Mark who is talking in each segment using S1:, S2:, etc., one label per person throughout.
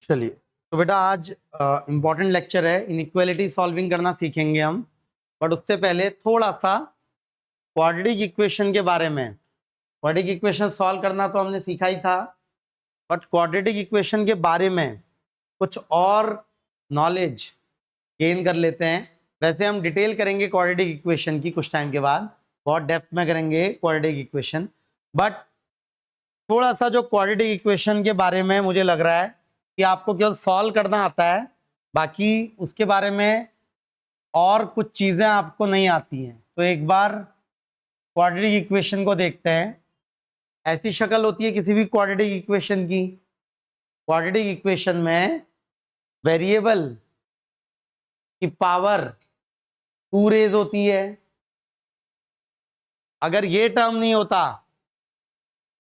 S1: चलिए, तो बेटा आज इम्पॉर्टेंट लेक्चर है। इनइक्वालिटी सॉल्विंग करना सीखेंगे हम, बट उससे पहले थोड़ा सा क्वाड्रेटिक इक्वेशन के बारे में। क्वाड्रेटिक इक्वेशन सॉल्व करना तो हमने सीखा ही था, बट क्वाड्रेटिक इक्वेशन के बारे में कुछ और नॉलेज गेन कर लेते हैं। वैसे हम डिटेल करेंगे क्वाड्रेटिक इक्वेशन की कुछ टाइम के बाद, बहुत डेप्थ में करेंगे क्वाड्रेटिक इक्वेशन, बट थोड़ा सा जो क्वाड्रेटिक इक्वेशन के बारे में मुझे लग रहा है कि आपको केवल सॉल्व करना आता है, बाकी उसके बारे में और कुछ चीज़ें आपको नहीं आती हैं। तो एक बार क्वाड्रेटिक इक्वेशन को देखते हैं। ऐसी शक्ल होती है किसी भी क्वाड्रेटिक इक्वेशन की। क्वाड्रेटिक इक्वेशन में वेरिएबल की पावर 2 रेज होती है। अगर ये टर्म नहीं होता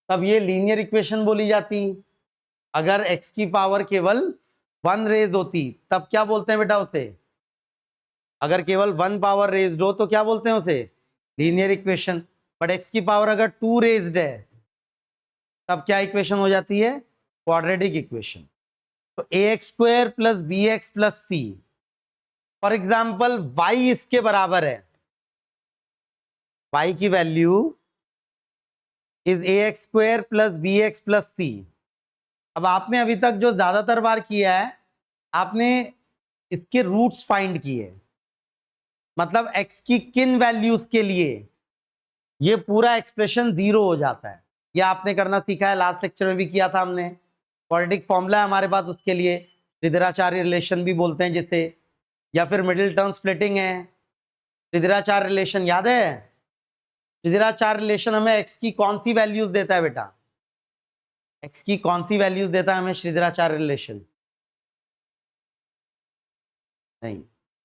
S1: तब ये लीनियर इक्वेशन बोली जाती। अगर x की पावर केवल 1 रेज होती तब क्या बोलते हैं बेटा उसे? अगर केवल 1 पावर रेज्ड हो तो क्या बोलते हैं उसे? Linear equation. बट x की पावर अगर 2 रेज्ड है तब क्या इक्वेशन हो जाती है? Quadratic equation. तो ax² + bx + c, for example y इसके बराबर है, y की value is ax² + bx + c। अब आपने अभी तक जो ज्यादातर बार किया है, आपने इसके रूट्स फाइंड किए, मतलब x की किन वैल्यूज के लिए ये पूरा एक्सप्रेशन 0 हो जाता है। ये आपने करना सीखा है, लास्ट लेक्चर में भी किया था हमने। क्वाड्रेटिक फॉर्मूला है हमारे पास उसके लिए, त्रिदराचार्य रिलेशन भी बोलते हैं जिसे, या फिर मिडिल टर्म स्प्लिटिंग है। त्रिदराचार्य रिलेशन याद है? त्रिदराचार्य रिलेशन हमें x की कौन सी वैल्यूज देता है बेटा? x की कौन सी वैल्यूज देता है हमें त्रिदराचार्य रिलेशन? नहीं,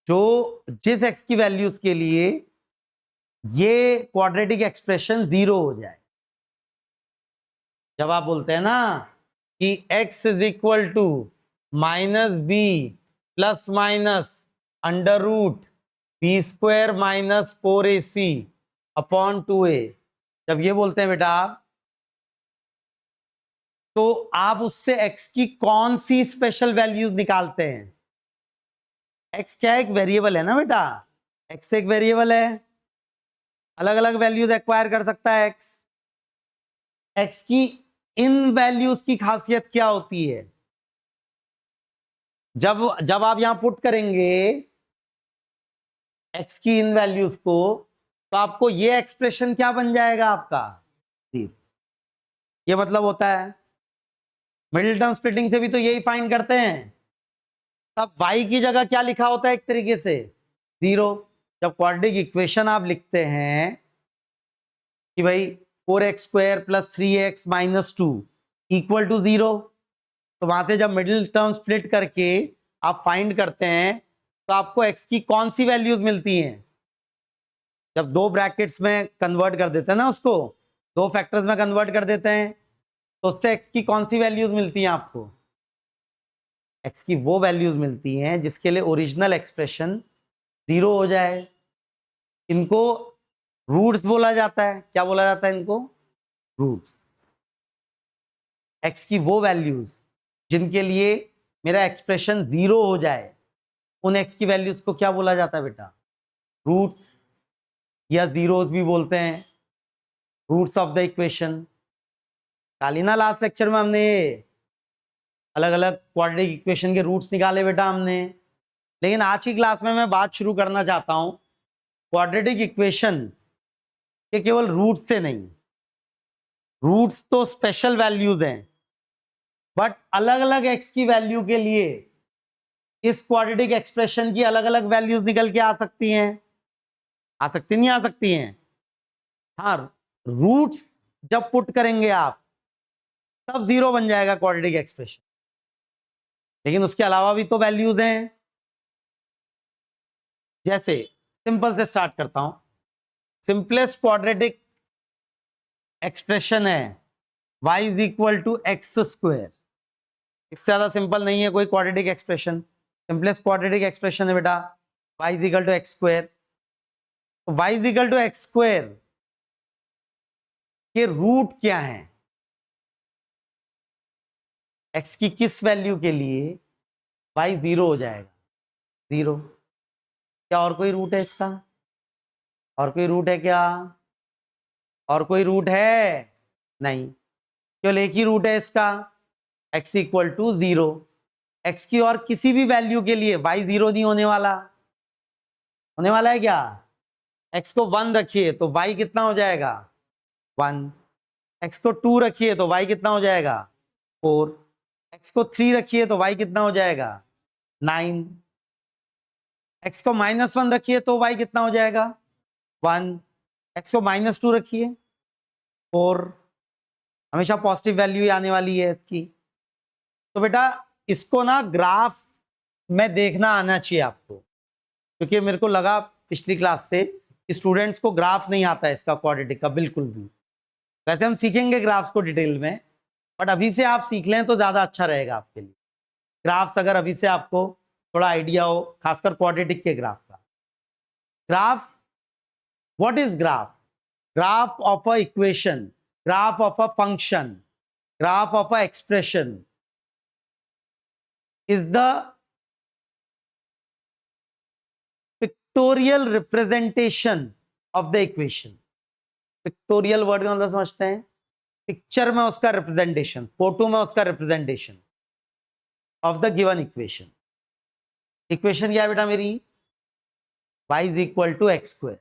S1: जो जिस x की वैल्यूज के लिए ये क्वाड्रेटिक एक्सप्रेशन 0 हो जाए। जब आप बोलते हैं ना कि x = -b ± √b² - 4ac upon 2a, जब ये बोलते हैं बेटा तो आप उससे x की कौन सी स्पेशल वैल्यूज निकालते हैं? x क्या है? एक वेरिएबल है ना बेटा। x एक वेरिएबल है, अलग अलग वैल्यूज एक्वायर कर सकता है x। x की इन वैल्यूज की खासियत क्या होती है? जब जब आप यहां पुट करेंगे x की इन वैल्यूज को, तो आपको ये एक्सप्रेशन क्या बन जाएगा आपका? ये मतलब होता है मिडिल टर्म स्प्लिटिंग से भी तो यही फाइंड करते हैं। तब y की जगह क्या लिखा होता है एक तरीके से? 0। जब क्वाड्रेटिक इक्वेशन आप लिखते हैं कि भाई 4x² + 3x - 2 = 0, तो वहां से जब मिडिल टर्म स्प्लिट करके आप फाइंड करते हैं तो आपको x की कौन सी वैल्यूज मिलती हैं? जब दो ब्रैकेट्स में कन्वर्ट कर देते हैं ना, उसको दो फैक्टर्स में कन्वर्ट कर देते हैं, तो उससे x की कौन सी वैल्यूज मिलती हैं आपको? x की वो वैल्यूज मिलती हैं जिसके लिए ओरिजिनल एक्सप्रेशन 0 हो जाए। इनको रूट्स बोला जाता है। क्या बोला जाता है इनको? रूट्स। x की वो वैल्यूज जिनके लिए मेरा एक्सप्रेशन 0 हो जाए, उन x की वैल्यूज को क्या बोला जाता है बेटा? रूट्स, या जीरोस भी बोलते हैं, रूट्स ऑफ द इक्वेशन। कालीना लास्ट लेक्चर में हमने अलग अलग क्वाड्रेटिक इक्वेशन के रूट्स निकाले बेटा हमने। लेकिन आज की क्लास में मैं बात शुरू करना चाहता हूं क्वाड्रेटिक इक्वेशन के केवल रूट से नहीं। रूट्स तो स्पेशल वैल्यूज हैं, बट अलग अलग x की वैल्यू के लिए इस क्वाड्रेटिक एक्सप्रेशन की अलग अलग वैल्यूज निकल के आ सकती हैं। आ सकती नहीं आ सकती हैं? हाँ, रूट्स जब पुट करेंगे आप तब 0 बन जाएगा क्वाड्रेटिक एक्सप्रेशन, लेकिन उसके अलावा भी तो वैल्यूज हैं। जैसे सिंपल से स्टार्ट करता हूं, सिंपलेस्ट क्वाड्रेटिक एक्सप्रेशन है y = x²। इससे ज्यादा सिंपल नहीं है कोई quadratic expression. Simplest quadratic expression है बेटा y = x²। तो y = x² के रूट क्या है? x की किस वैल्यू के लिए y 0 हो जाएगा? 0। क्या और कोई रूट है इसका? और कोई रूट है क्या? और कोई रूट है? नहीं, केवल एक ही रूट है इसका, x इक्वल टू 0। x की और किसी भी वैल्यू के लिए y 0 नहीं होने वाला। होने वाला है क्या? x को 1 रखिए तो y कितना हो जाएगा? 1। x को 2 रखिए तो y कितना हो जाएगा? 4। x को 3 रखिए तो y कितना हो जाएगा? 9। x को -1 रखिए तो y कितना हो जाएगा? 1। x को -2 रखिए, 4। हमेशा पॉजिटिव वैल्यू ही आने वाली है इसकी। तो बेटा इसको ना ग्राफ में देखना आना चाहिए आपको, क्योंकि मेरे को लगा पिछली क्लास से कि स्टूडेंट्स को ग्राफ नहीं आता है इसका, क्वाड्रेटिक का बिल्कुल भी। वैसे हम सीखेंगे ग्राफ्स को डिटेल में, बट अभी से आप सीख लें तो ज्यादा अच्छा रहेगा आपके लिए। ग्राफ्स अगर अभी से आपको थोड़ा आइडिया हो, खासकर क्वाड्रेटिक के ग्राफ का। Graph, what is graph? Graph of a equation, graph of a function, graph of a expression is the pictorial representation of the equation. Pictorial word का मतलब समझते हैं? पिक्चर में उसका रिप्रेजेंटेशन, फोटो में उसका representation of the given equation. Equation क्या है बेटा मेरी? y is equal to x square.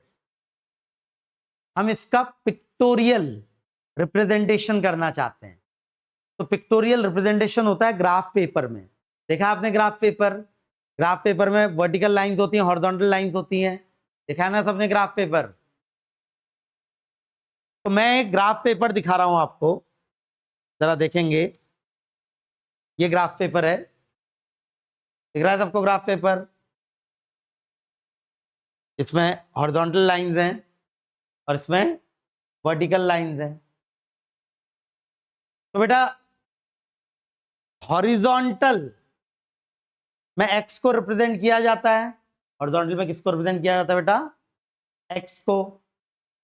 S1: हम इसका पिक्टोरियल रिप्रेजेंटेशन करना चाहते हैं। तो पिक्टोरियल रिप्रेजेंटेशन होता है ग्राफ पेपर में। देखा आपने ग्राफ पेपर? ग्राफ पेपर में वर्टिकल लाइंस होती हैं, हॉरिजॉन्टल लाइंस होती हैं। देखा है ना सबने ग्राफ पेपर? तो मैं एक ग्राफ पेपर दिखा रहा हूं आपको, जरा देखेंगे। ये ग्राफ पेपर है, दिख रहा है सबको ग्राफ पेपर? इसमें हॉरिजॉन्टल लाइंस हैं और इसमें वर्टिकल लाइंस हैं। तो बेटा हॉरिजॉन्टल में x को रिप्रेजेंट किया जाता है। हॉरिजॉन्टल में किसको रिप्रेजेंट किया जाता है बेटा? x को।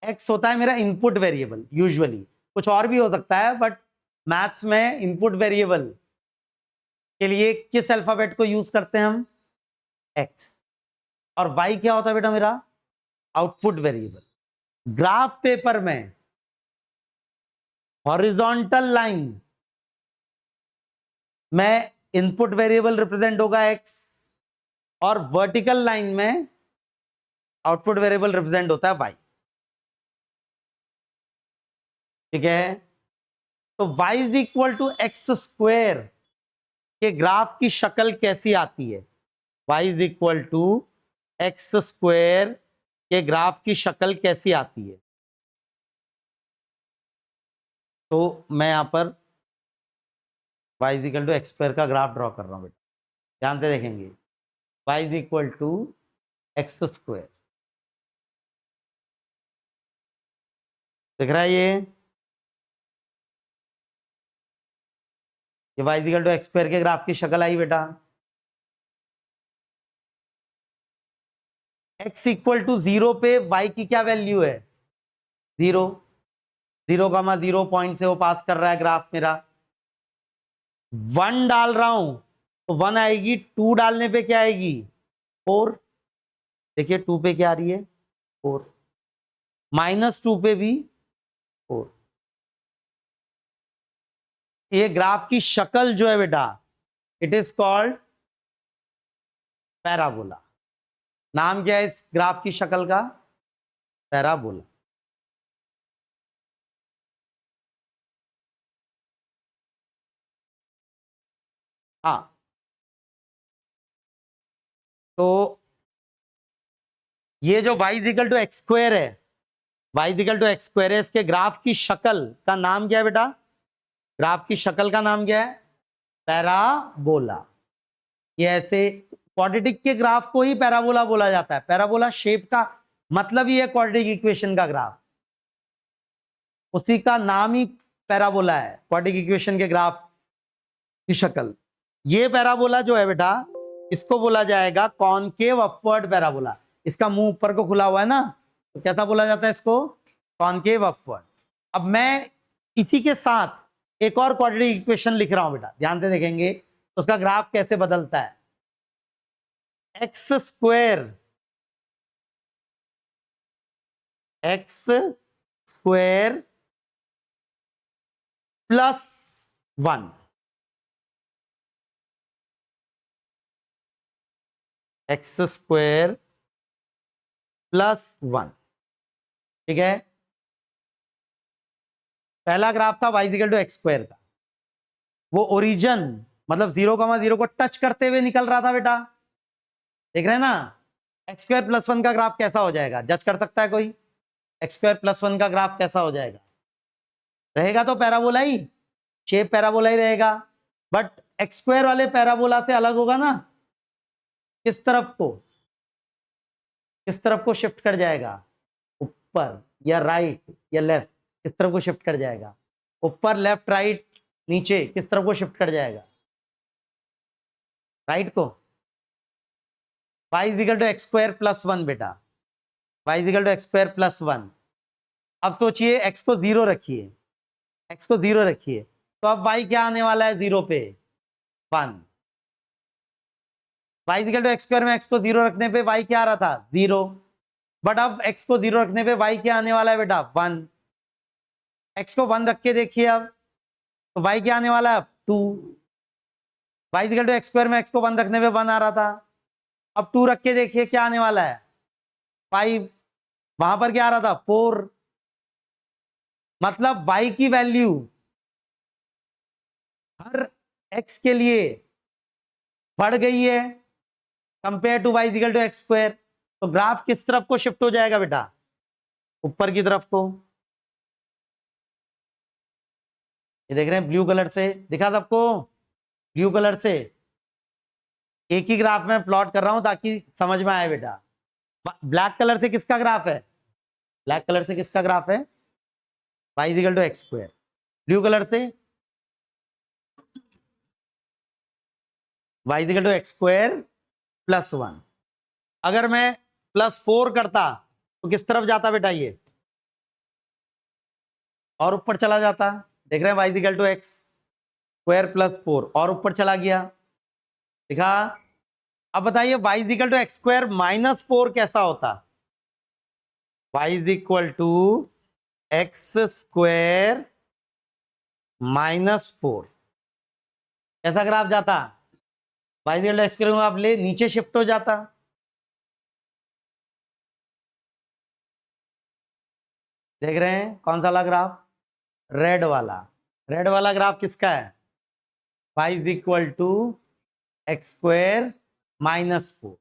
S1: x होता है मेरा इनपुट वेरिएबल, यूजुअली कुछ और भी हो सकता है, बट मैथ्स में इनपुट वेरिएबल के लिए किस अल्फाबेट को यूज करते हैं हम? x। और y क्या होता है बेटा मेरा? Output variable. ग्राफ पेपर में हॉरिजॉन्टल लाइन में इनपुट वेरिएबल रिप्रेजेंट होगा x, और वर्टिकल लाइन में आउटपुट वेरिएबल रिप्रेजेंट होता है y। ठीक है? तो y is equal to x square के ग्राफ की शक्ल कैसी आती है? y is equal to x square के ग्राफ की शक्ल कैसी आती है? तो मैं यहां पर y is equal to x square का ग्राफ ड्रॉ कर रहा हूं बेटा, ध्यान से देखेंगे। y is equal to x square, दिख रहा है ये y is equal to x square के ग्राफ की शक्ल आई बेटा। x इक्वल टू 0 पे y की क्या वैल्यू है? 0। 0,0 पॉइंट से वो पास कर रहा है ग्राफ मेरा। 1 डाल रहा हूं तो 1 आएगी, 2 डालने पे क्या आएगी? 4। देखिए 2 पे क्या आ रही है? 4। -2 पे भी 4। ये ग्राफ की शक्ल जो है बेटा, इट इज कॉल्ड पैराबोला। नाम क्या है इस ग्राफ की शक्ल का? पैराबोला। हाँ, तो ये जो y equal to x square है, y equal to x square है, इसके ग्राफ की शक्ल का नाम क्या है बेटा? ग्राफ की शक्ल का नाम क्या है? पैराबोला। ये ऐसे क्वाड्रेटिक के ग्राफ को ही पैराबोला बोला जाता है। पैराबोला शेप का मतलब ही है क्वाड्रेटिक इक्वेशन का ग्राफ, उसी का नाम ही पैराबोला है, क्वाड्रेटिक इक्वेशन के ग्राफ की शक्ल। ये पैराबोला जो है बेटा, इसको बोला जाएगा कॉनकेव अपवर्ड पैराबोला। इसका मुंह ऊपर को खुला हुआ है ना, तो कैसा बोला जाता है इसको? Concave upward. अब मैं इसी के साथ एक और क्वाड्रेटिक इक्वेशन लिख रहा हूं बेटा, ध्यान से देखेंगे तो उसका ग्राफ कैसे बदलता है। X square plus 1, x square plus 1, ठीक है। पहला ग्राफ था y equal to x square का, वो ओरिजिन मतलब 0,0 को टच करते हुए निकल रहा था बेटा, देख रहे हैं ना। एक्स स्क्वायर प्लस 1 का ग्राफ कैसा हो जाएगा, जज कर सकता है कोई? एक्स स्क्वायर प्लस 1 का ग्राफ कैसा हो जाएगा? रहेगा तो पैराबोला ही, शेप पैराबोला ही रहेगा, बट एक्स स्क्वायर वाले पैराबोला से अलग होगा ना। किस तरफ को शिफ्ट कर जाएगा, ऊपर या राइट या लेफ्ट, किस तरफ को शिफ्ट कर जाएगा? ऊपर, लेफ्ट, राइट, नीचे, किस तरफ को शिफ्ट कर जाएगा? राइट को। y equal to x square plus 1 बेटा, y equal to x square plus 1। अब सोचिए x को 0 रखिए, x को 0 रखिए, तो अब y क्या आने वाला है 0 पे? 1। y equal to x square में x को 0 रखने पे y क्या आ रहा था? 0। बट अब x को 0 रखने पे y क्या आने वाला है बेटा? 1। x को 1 रख के देखिए अब, तो y क्या आने वाला है? 2। y equal to x square में x को 1 रखने पे 1 आ रहा था, अब 2 रख के देखिए क्या आने वाला है? 5। वहां पर क्या आ रहा था? 4। मतलब y की वैल्यू हर x के लिए बढ़ गई है compare to y equal to x square. तो ग्राफ किस तरफ को शिफ्ट हो जाएगा बेटा? ऊपर की तरफ को। ये देख रहे हैं ब्लू कलर से दिखा सबको, ब्लू कलर से एक ही ग्राफ में प्लॉट कर रहा हूं ताकि समझ में आए बेटा। ब्लैक कलर से किसका ग्राफ है? ब्लैक कलर से किसका ग्राफ है? y equal to x square. Blue colour से y equal to x square plus 1। अगर मैं प्लस 4 करता तो किस तरफ जाता बेटा? ये और ऊपर चला जाता। देख रहे हैं y equal to x square plus 4 और ऊपर चला गया, दिखा। अब बताइए y equal to x square minus 4 कैसा होता? y equal to x square minus 4 कैसा ग्राफ जाता? y equal to x square आप ले नीचे शिफ्ट हो जाता। देख रहे हैं कौन सा ग्राफ? रेड वाला। रेड वाला ग्राफ किसका है? y equal to x square minus 4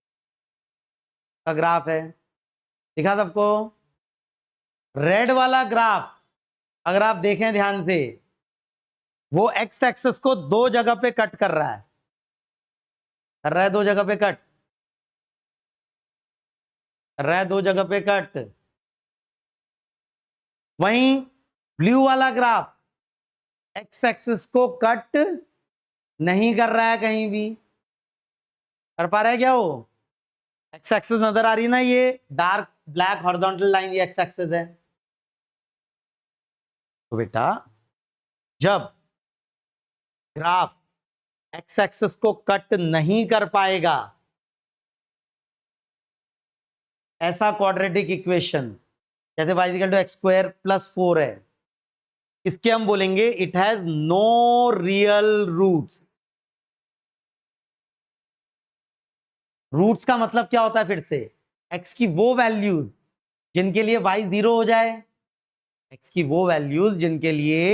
S1: का ग्राफ है, दिखा सबको। रेड वाला ग्राफ अगर आप देखें ध्यान से, वो एक्स एक्सिस को दो जगह पे कट कर रहा है, दो जगह पे कट कर रहा है, दो जगह पे कट। वहीं ब्लू वाला ग्राफ एक्स एक्सिस को कट नहीं कर रहा है, कहीं भी कर पा रहा है क्या? वो एक्स एक्सिस नजर आ रही है ना, ये डार्क ब्लैक हॉरिजॉन्टल लाइन, ये एक्स एक्सिस है। तो बेटा जब ग्राफ एक्स एक्सिस को कट नहीं कर पाएगा, ऐसा क्वाड्रेटिक इक्वेशन जैसे y equal to x square plus 4 है, इसके हम बोलेंगे it has no real roots. Roots का मतलब क्या होता है? फिर से x की वो वैल्यूज जिनके लिए y 0 हो जाए, x की वो वैल्यूज जिनके लिए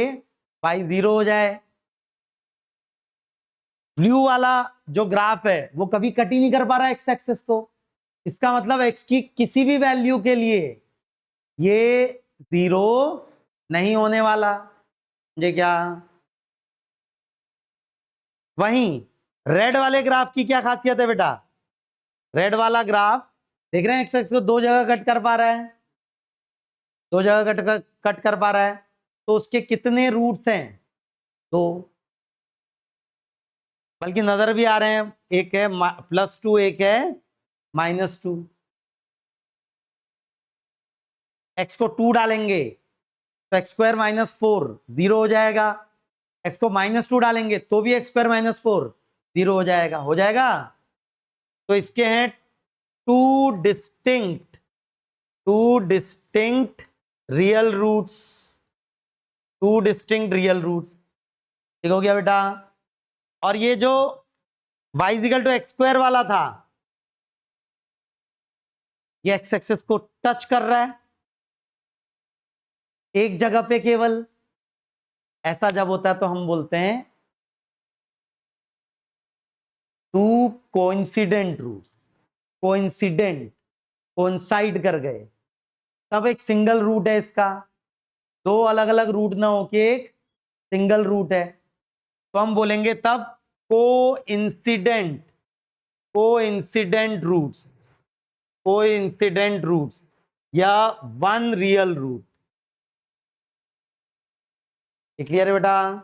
S1: y 0 हो जाए। ब्लू वाला जो ग्राफ है वो कभी कट ही नहीं कर पा रहा है एक्स एक्सिस को, इसका मतलब x की किसी भी वैल्यू के लिए ये 0 नहीं होने वाला, मुझे क्या। वहीं रेड वाले ग्राफ की क्या खासियत है बेटा? रेड वाला ग्राफ देख रहे हैं एक्स एक्सिस को दो जगह कट कर पा रहा है, दो जगह कट कर पा रहा है, तो उसके कितने रूट्स हैं? दो, बल्कि नजर भी आ रहे हैं, एक है +2, एक है -2। एक्स को 2 डालेंगे तो एक्स स्क्वायर माइनस 4 0 हो जाएगा, x को -2 डालेंगे तो भी x स्क्वायर -4 0 हो जाएगा, हो जाएगा। तो इसके हैं two distinct real roots, two distinct real roots, ठीक हो गया बेटा। और ये जो y equal to x square वाला था, ये x एक्सिस को टच कर रहा है एक जगह पे केवल। ऐसा जब होता है तो हम बोलते हैं टू कोइंसिडेंट रूट्स, कोइंसाइड कर गए, तब एक सिंगल रूट है इसका। दो अलग अलग रूट ना होके एक सिंगल रूट है, तो हम बोलेंगे तब कोइंसिडेंट रूट्स या वन रियल रूट। क्लियर है बेटा?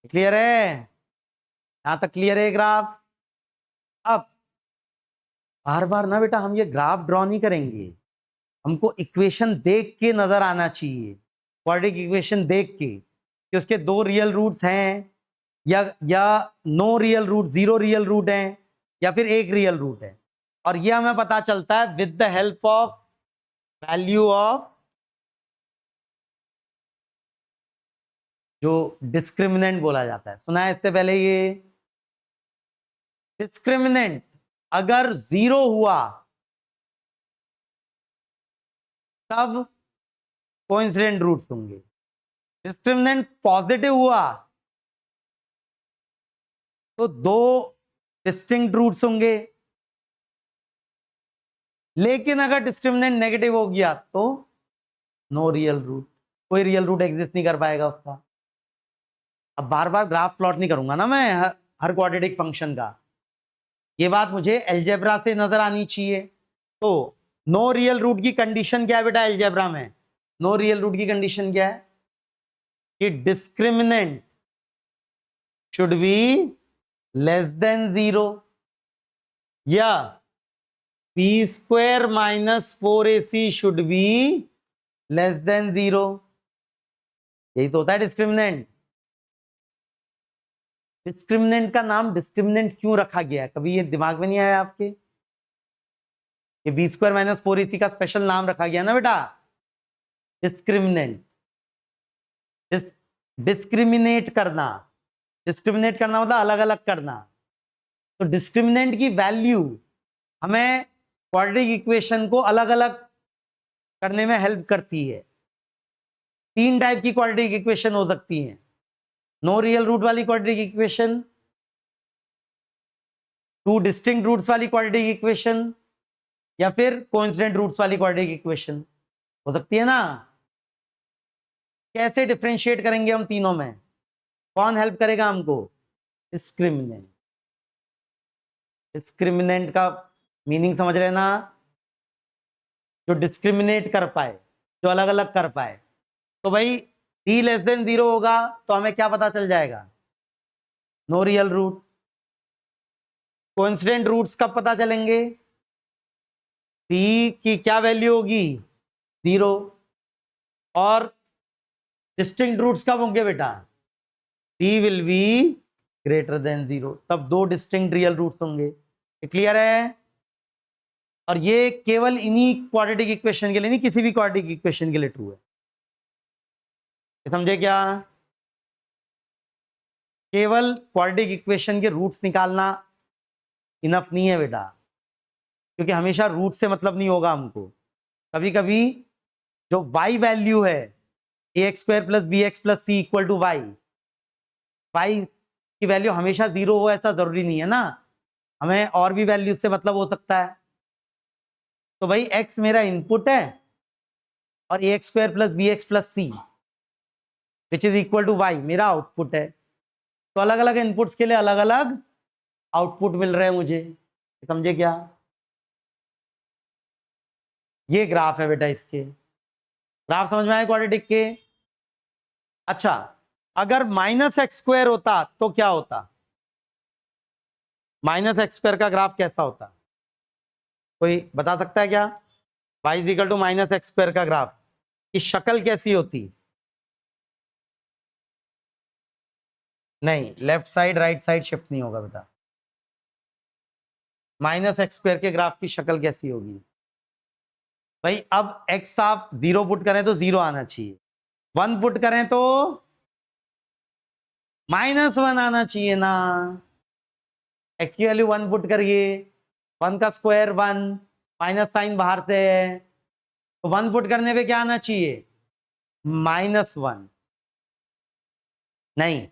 S1: क्लियर है? यहां तक क्लियर है ग्राफ? अब बार बार ना बेटा हम ये ग्राफ ड्रॉ नहीं करेंगे, हमको इक्वेशन देख के नजर आना चाहिए, क्वाड्रेटिक इक्वेशन देख के कि उसके दो रियल रूट्स हैं या no real root, zero real root है या फिर एक रियल रूट है। और ये हमें पता चलता है with the help of value of जो डिस्क्रिमिनेंट बोला जाता है। सुना है इससे पहले? ये डिस्क्रिमिनेंट अगर 0 हुआ तब कोइंसिडेंट रूट्स होंगे, डिस्क्रिमिनेंट पॉजिटिव हुआ तो दो डिस्टिंक्ट रूट्स होंगे, लेकिन अगर डिस्क्रिमिनेंट नेगेटिव हो गया तो नो रियल रूट, कोई रियल रूट एग्जिस्ट नहीं कर पाएगा उसका। अब बार बार ग्राफ प्लॉट नहीं करूंगा ना मैं हर क्वाड्रेटिक फंक्शन का, ये बात मुझे अलजेब्रा से नजर आनी चाहिए। तो नो रियल रूट की कंडीशन क्या है बेटा अलजेब्रा में? नो रियल रूट की कंडीशन क्या है कि discriminant should be less than 0 या p² - 4ac should be less than 0। यही तो होता है डिस्क्रिमिनेंट। डिस्क्रिमिनेंट का नाम डिस्क्रिमिनेंट क्यों रखा गया है, कभी ये दिमाग में नहीं आया आपके? ये b² - 4ac का स्पेशल नाम रखा गया ना बेटा, डिस्क्रिमिनेंट। डिस्क्रिमिनेट करना मतलब अलग अलग करना। तो डिस्क्रिमिनेंट की वैल्यू हमें क्वाड्रेटिक इक्वेशन को अलग अलग करने में हेल्प करती है। तीन टाइप की क्वाड्रेटिक इक्वेशन हो सकती हैं, नो रियल रूट वाली quadratic equation, two distinct roots वाली क्वाड्रेटिक इक्वेशन, या फिर कोइंसिडेंट रूट्स वाली क्वाड्रेटिक इक्वेशन हो सकती है ना। कैसे डिफरेंशिएट करेंगे हम तीनों में? कौन हेल्प करेगा हमको? डिस्क्रिमिनेंट। डिस्क्रिमिनेंट का मीनिंग समझ रहे ना? जो डिस्क्रिमिनेट कर पाए, जो अलग अलग कर पाए। तो भाई d लेस देन 0 होगा तो हमें क्या पता चल जाएगा? No real root. Coincident roots कब पता चलेंगे? d की क्या वैल्यू होगी? 0। और डिस्टिंक्ट रूट्स कब होंगे बेटा? d will be greater than 0, तब दो डिस्टिंक्ट रियल रूट्स होंगे। क्लियर है? और ये केवल इन्हीं क्वाड्रेटिक इक्वेशन के लिए नहीं, किसी भी क्वाड्रेटिक इक्वेशन के लिए ट्रू है। समझे क्या? केवल क्वाड्रेटिक इक्वेशन के रूट्स निकालना इनफ नहीं है बेटा, क्योंकि हमेशा रूट से मतलब नहीं होगा हमको। कभी कभी जो y वैल्यू है ax² + bx + c = y की वैल्यू हमेशा 0 हो ऐसा जरूरी नहीं है ना, हमें और भी वैल्यू से मतलब हो सकता है। तो भाई x मेरा इनपुट है और ax² + bx + c = y मेरा आउटपुट है। तो अलग अलग इनपुट्स के लिए अलग अलग आउटपुट मिल रहे हैं मुझे। समझे क्या? ये ग्राफ है बेटा, इसके ग्राफ समझ में आए क्वाड्रेटिक के? अच्छा, अगर -x² होता तो क्या होता? -x² का ग्राफ कैसा होता? कोई बता सकता है क्या? y = -x² का ग्राफ की शक्ल कैसी होती? नहीं, left side right side shift नहीं होगा बेटा। माइनस एक्स स्क्वायर के ग्राफ की शक्ल कैसी होगी भाई? अब एक्स आप 0 पुट करें तो 0 आना चाहिए, 1 पुट करें तो -1 आना चाहिए ना। एक्स की वैल्यू 1 पुट करिए, 1 का स्क्वायर 1, माइनस साइन बाहर से है, तो 1 पुट करने पे क्या आना चाहिए? -1। नहीं,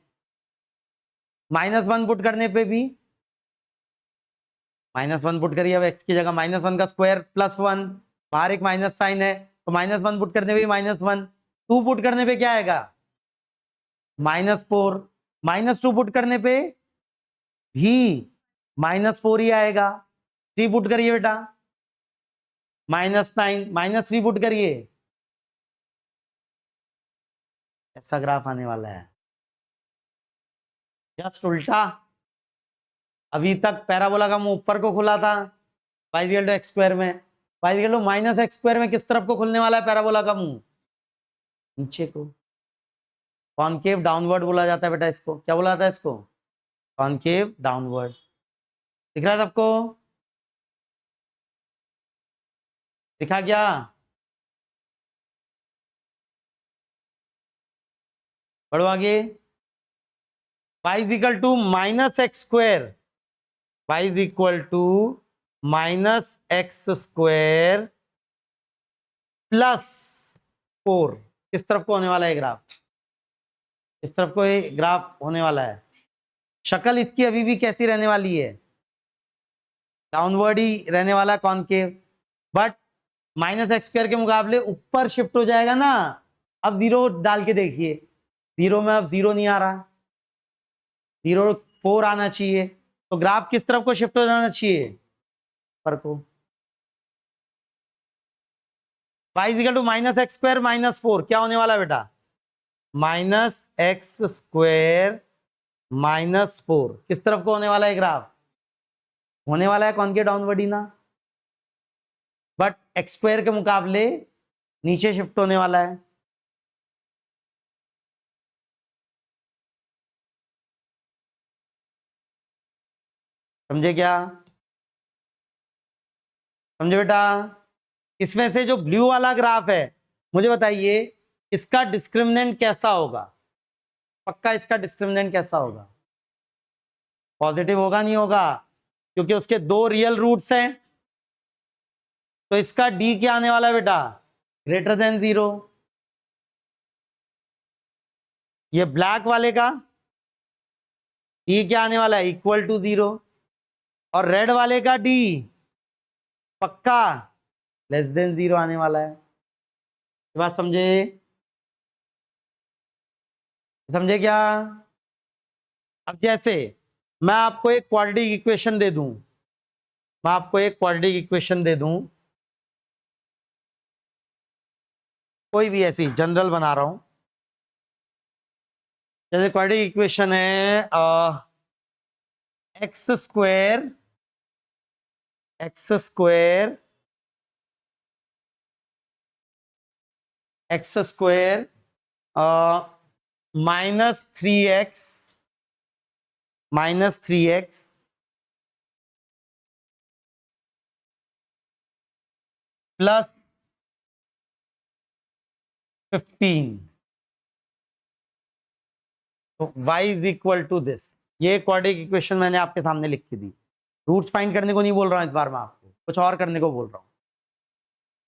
S1: -1 पुट करने पे भी -1 पुट करिए। अब एक्स की जगह -1 का स्क्वायर +1, बाहर एक माइनस साइन है, तो -1 पुट करने पे -1, 2 पुट करने पे क्या आएगा? -4, -2 पुट करने पे भी -4 ही आएगा। 3 पुट करिए बेटा, -9, -3 पुट करिए, ऐसा ग्राफ आने वाला है, जस्ट उल्टा। अभी तक पैराबोला का मुंह ऊपर को खुला था x स्क्वायर में, -x स्क्वायर में किस तरफ को खुलने वाला है पैराबोला का मुंह? नीचे को। कॉनकेव डाउनवर्ड बोला जाता है बेटा इसको। क्या बोला जाता है इसको? Concave downward. दिख रहा है सबको? दिखा क्या? बढ़ो आगे। y is equal to -x square, y is equal to -x square +4। किस तरफ को होने वाला है ग्राफ? इस तरफ को ये ग्राफ होने वाला है। शक्ल इसकी अभी भी कैसी रहने वाली है? डाउनवर्ड ही रहने वाला, कॉनकेव। बट -x स्क्वायर के मुकाबले ऊपर शिफ्ट हो जाएगा ना। अब 0 डाल के देखिए, 0 में अब 0 नहीं आ रहा, 0 4 आना चाहिए, तो ग्राफ किस तरफ को शिफ्ट हो जाना चाहिए? ऊपर को। y is equal to -x square -4 क्या होने वाला है बेटा? -x स्क्वायर -4 किस तरफ को होने वाला है ग्राफ? होने वाला है कॉनकेव डाउनवर्ड ही ना, बट x स्क्वायर के मुकाबले नीचे शिफ्ट होने वाला है। समझे क्या? समझे बेटा? इसमें से जो ब्लू वाला ग्राफ है, मुझे बताइए इसका डिस्क्रिमिनेंट कैसा होगा? पक्का इसका डिस्क्रिमिनेंट कैसा होगा? पॉजिटिव होगा नहीं होगा? क्योंकि उसके 2 रियल रूट्स हैं, तो इसका डी क्या आने वाला है बेटा? >0। ये ब्लैक वाले का डी क्या आने वाला है? =0। और रेड वाले का डी पक्का <0 आने वाला है। ये बात समझे? समझे क्या? अब जैसे मैं आपको एक क्वाड्रेटिक इक्वेशन दे दूं, मैं आपको एक क्वाड्रेटिक इक्वेशन दे दूं, कोई भी ऐसी जनरल बना रहा हूं। जैसे क्वाड्रेटिक इक्वेशन है x square x square -3x +15 तो y is equal to this. ये क्वाड्रेटिक इक्वेशन मैंने आपके सामने लिख के दी। रूट्स फाइंड करने को नहीं बोल रहा हूं इस बार, मैं आपको कुछ और करने को बोल रहा हूं।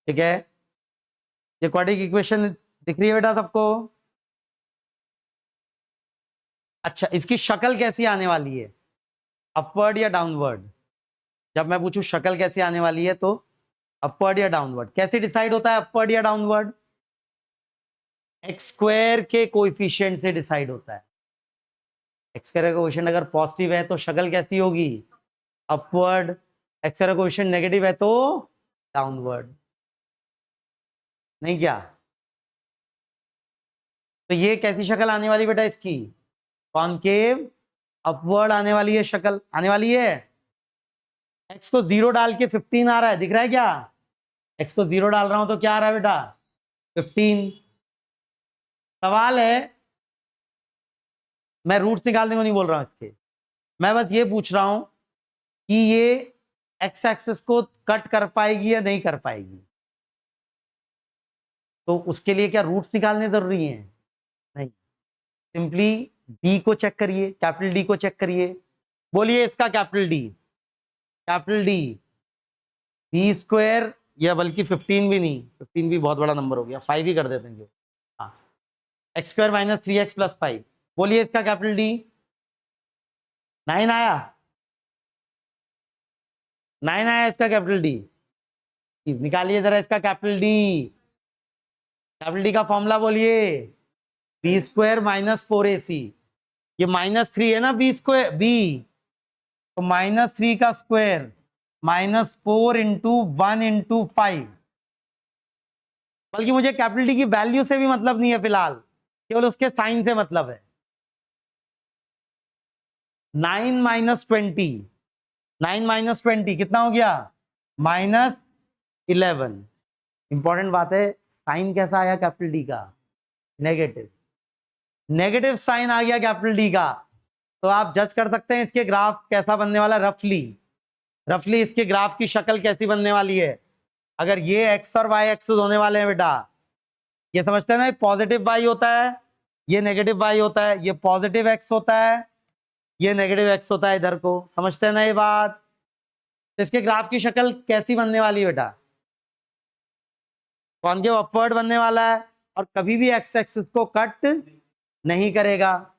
S1: ठीक है? ये क्वाड्रेटिक इक्वेशन दिख रही है बेटा सबको? अच्छा, इसकी शक्ल कैसी आने वाली है? अपवर्ड या डाउनवर्ड? जब मैं पूछूं शक्ल कैसी आने वाली है, तो अपवर्ड या डाउनवर्ड कैसे डिसाइड होता है? अपवर्ड या डाउनवर्ड एक्स स्क्वायर के कोएफिशिएंट से डिसाइड होता है। एक्स स्क्वायर का कोएफिशिएंट अगर पॉजिटिव है तो शक्ल कैसी होगी? अपवर्ड। एक्स स्क्वायर का कोएफिशिएंट नेगेटिव है तो डाउनवर्ड। नहीं क्या? तो ये कैसी शक्ल आने वाली बेटा इसकी? कॉनकेव अपवर्ड आने वाली है, शक्ल आने वाली है। एक्स को 0 डाल के 15 आ रहा है, दिख रहा है क्या? एक्स को 0 डाल रहा हूं तो क्या आ रहा है बेटा? 15। सवाल है मैं रूट्स निकालने को नहीं बोल रहा हूं इसके, मैं बस ये पूछ रहा हूं कि ये एक्स एक्सिस को कट कर पाएगी या नहीं कर पाएगी, तो उसके लिए क्या रूट्स निकालने जरूरी हैं? नहीं, सिंपली डी को चेक करिए, कैपिटल डी को चेक करिए, बोलिए इसका capital D, capital D B square, या बल्कि 15 भी नहीं, 15 भी बहुत बड़ा नंबर हो गया, 5 ही कर देते हैं जो, हाँ, x square minus 3x plus 5, बोलिए इसका कैपिटल डी। 9 आया, 9 आया इसका कैपिटल डी, निकालिए जरा इसका कैपिटल डी, कैपिटल डी का फॉर्मूला बोलिए, बी स्क्वायर माइनस 4ac, ये -3 है ना बी स्क्वायर बी, तो -3 का स्क्वायर -4 इंटू 1 इंटू 5, बल्कि मुझे कैपिटल डी की वैल्यू से भी मतलब नहीं है फिलहाल, केवल उसके साइन से मतलब है। 9 माइनस 20, 9 माइनस 20 कितना हो गया? -11। इंपॉर्टेंट बात है, साइन कैसा आया कैपिटल डी का? नेगेटिव, नेगेटिव साइन आ गया कैपिटल डी का, तो आप जज कर सकते हैं इसके ग्राफ कैसा बनने वाला, रफली रफली इसके ग्राफ की शक्ल कैसी बनने वाली है। अगर ये एक्स और वाई एक्सिस होने वाले हैं बेटा, ये समझते हैं ना, पॉजिटिव वाई होता है, ये नेगेटिव वाई होता है, ये पॉजिटिव एक्स होता है, ये नेगेटिव एक्स होता है, इधर को समझते हैं ना ये बात। तो इसके ग्राफ की शक्ल कैसी बनने वाली है बेटा? कॉन्केव अपवर्ड बनने वाला है, और कभी भी एक्स एक्सिस को कट नहीं करेगा,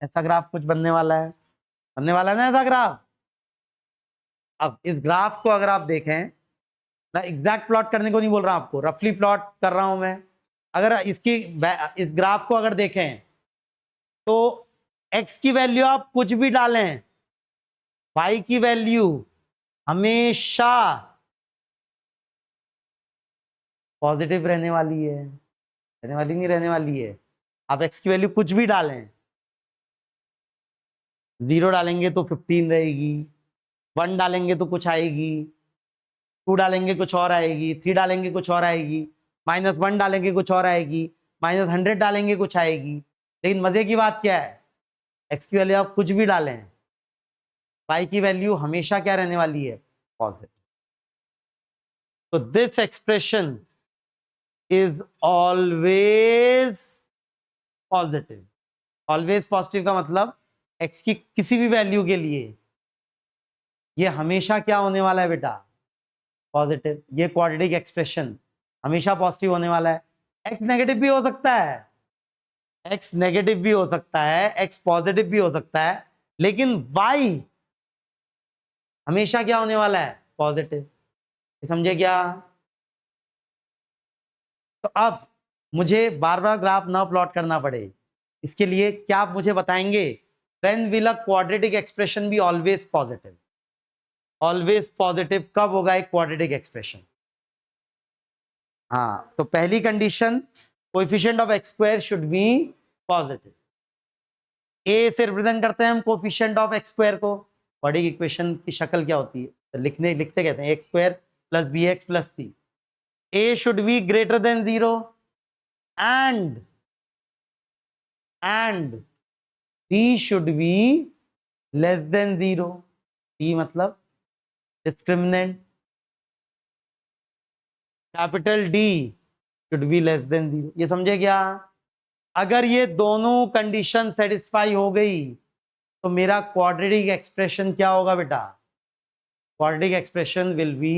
S1: ऐसा ग्राफ कुछ बनने वाला है, बनने वाला है ना ऐसा ग्राफ। अब इस ग्राफ को अगर आप देखें, मैं एग्जैक्ट प्लॉट करने को नहीं बोल रहा आपको, रफली प्लॉट कर रहा हूं मैं। अगर इस ग्राफ को अगर देखें तो x की वैल्यू आप कुछ भी डालें, y की वैल्यू हमेशा पॉजिटिव रहने वाली है, रहने वाली नहीं रहने वाली है। आप x की वैल्यू कुछ भी डालें, 0 डालेंगे तो 15 रहेगी, 1 डालेंगे तो कुछ आएगी, 2 डालेंगे कुछ और आएगी, 3 डालेंगे कुछ और आएगी, -1 डालेंगे कुछ और आएगी, -100 डालेंगे कुछ आएगी। लेकिन मजे की बात क्या है, x की वैल्यू आप कुछ भी डालें, y की वैल्यू हमेशा क्या रहने वाली है? पॉजिटिव। तो this expression is always positive. Always positive का मतलब x की किसी भी वैल्यू के लिए ये हमेशा क्या होने वाला है बेटा? पॉजिटिव। ये क्वाड्रेटिक एक्सप्रेशन हमेशा पॉजिटिव होने वाला है। x नेगेटिव भी हो सकता है, x नेगेटिव भी हो सकता है, x पॉजिटिव भी हो सकता है, लेकिन y हमेशा क्या होने वाला है? पॉजिटिव। समझे क्या? तो अब मुझे बार बार ग्राफ ना प्लॉट करना पड़े, इसके लिए क्या आप मुझे बताएंगे, when will a quadratic expression be always positive? Always positive कब होगा एक क्वाड्रेटिक एक्सप्रेशन? हाँ, तो पहली condition, coefficient of X square should be positive. A से रिप्रेजेंट करते हैं हम कोएफिशिएंट ऑफ एक्स स्क्वायर को। क्वाड्रेटिक इक्वेशन की शक्ल क्या होती है? तो लिखते कहते हैं X square plus B X plus C. A should be greater than 0 and b should be less than 0। b मतलब discriminant, capital D should be less than 0। ये समझे क्या? अगर ये दोनों कंडीशन सेटिस्फाई हो गई तो मेरा क्वाड्रेटिक एक्सप्रेशन क्या होगा बेटा? Quadratic expression will be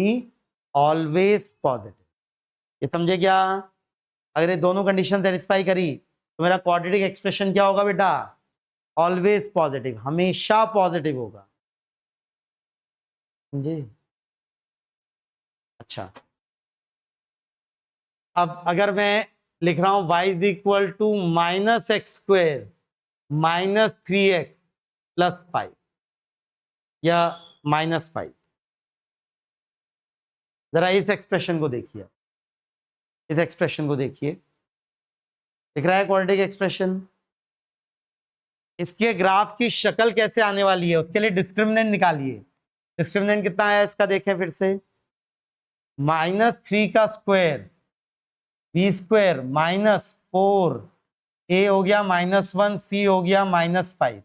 S1: always positive. ये समझे क्या? अगर ये दोनों कंडीशन सेटिस्फाई करी तो मेरा क्वाड्रेटिक एक्सप्रेशन क्या होगा बेटा? ऑलवेज पॉजिटिव, हमेशा पॉजिटिव होगा। समझे? अच्छा, अब अगर मैं लिख रहा हूं y is equal to -x² -3x plus 5 या -5, जरा इस एक्सप्रेशन को देखिए, इस एक्सप्रेशन को देखिए, दिख रहा है क्वाड्रेटिक एक्सप्रेशन? इसके ग्राफ की शक्ल कैसे आने वाली है, उसके लिए डिस्क्रिमिनेंट निकालिए। डिस्क्रिमिनेंट कितना आया इसका देखें फिर से, -3 का स्क्वायर b² -4 ए हो गया -1, सी हो गया -5,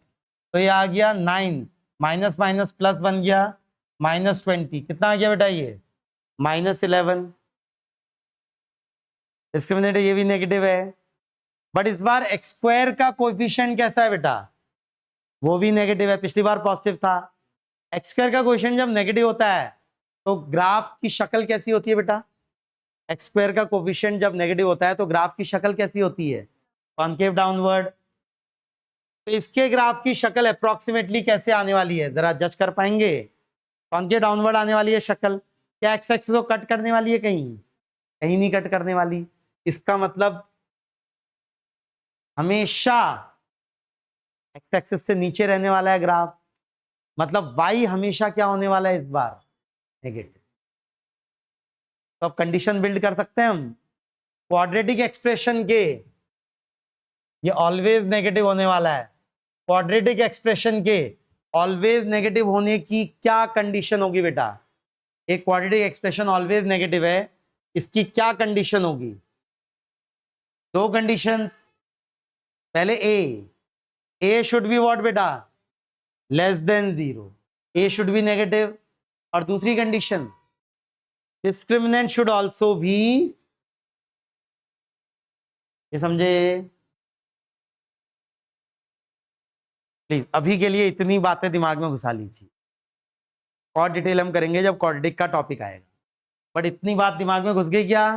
S1: तो ये आ गया 9, माइनस माइनस प्लस बन गया -20, कितना आ गया बेटा ये -11। डिस्क्रिमिनेंट ये भी नेगेटिव है, बट इस बार एक्स स्क्वायर का कोएफिशिएंट कैसा है बेटा, वो भी नेगेटिव है, पिछली बार पॉजिटिव था। एक्स स्क्वायर का कोएफिशिएंट जब नेगेटिव होता है तो ग्राफ की शक्ल कैसी होती है बेटा, एक्स स्क्वायर का कोएफिशिएंट जब नेगेटिव होता है तो ग्राफ की शक्ल कैसी होती है, कॉनकेव डाउनवर्ड। तो इसके ग्राफ की शक्ल अप्रोक्सीमेटली कैसे आने वाली है, जरा जज कर पाएंगे। कॉनकेव डाउनवर्ड आने वाली है शक्ल, क्या एक्स एक्सिस को कट करने वाली है, कहीं कहीं नहीं कट करने वाली। इसका मतलब हमेशा एक्स एक्सिस से नीचे रहने वाला है ग्राफ, मतलब y हमेशा क्या होने वाला है इस बार, नेगेटिव। तो अब कंडीशन बिल्ड कर सकते हैं हम, क्वाड्रेटिक एक्सप्रेशन के ये ऑलवेज नेगेटिव होने वाला है, क्वाड्रेटिक एक्सप्रेशन के ऑलवेज नेगेटिव होने की क्या कंडीशन होगी बेटा, एक क्वाड्रेटिक एक्सप्रेशन ऑलवेज नेगेटिव है, इसकी क्या कंडीशन होगी, दो कंडीशंस। पहले ए शुड बी व्हाट बेटा, less than 0, A should B negative, और दूसरी कंडीशन डिस्क्रिमिनेंट शुड ऑल्सो भी, ये समझे प्लीज, अभी के लिए इतनी बातें दिमाग में घुसा लीजिए, और डिटेल हम करेंगे जब क्वाड्रेटिक का टॉपिक आएगा, बट इतनी बात दिमाग में घुस गई क्या,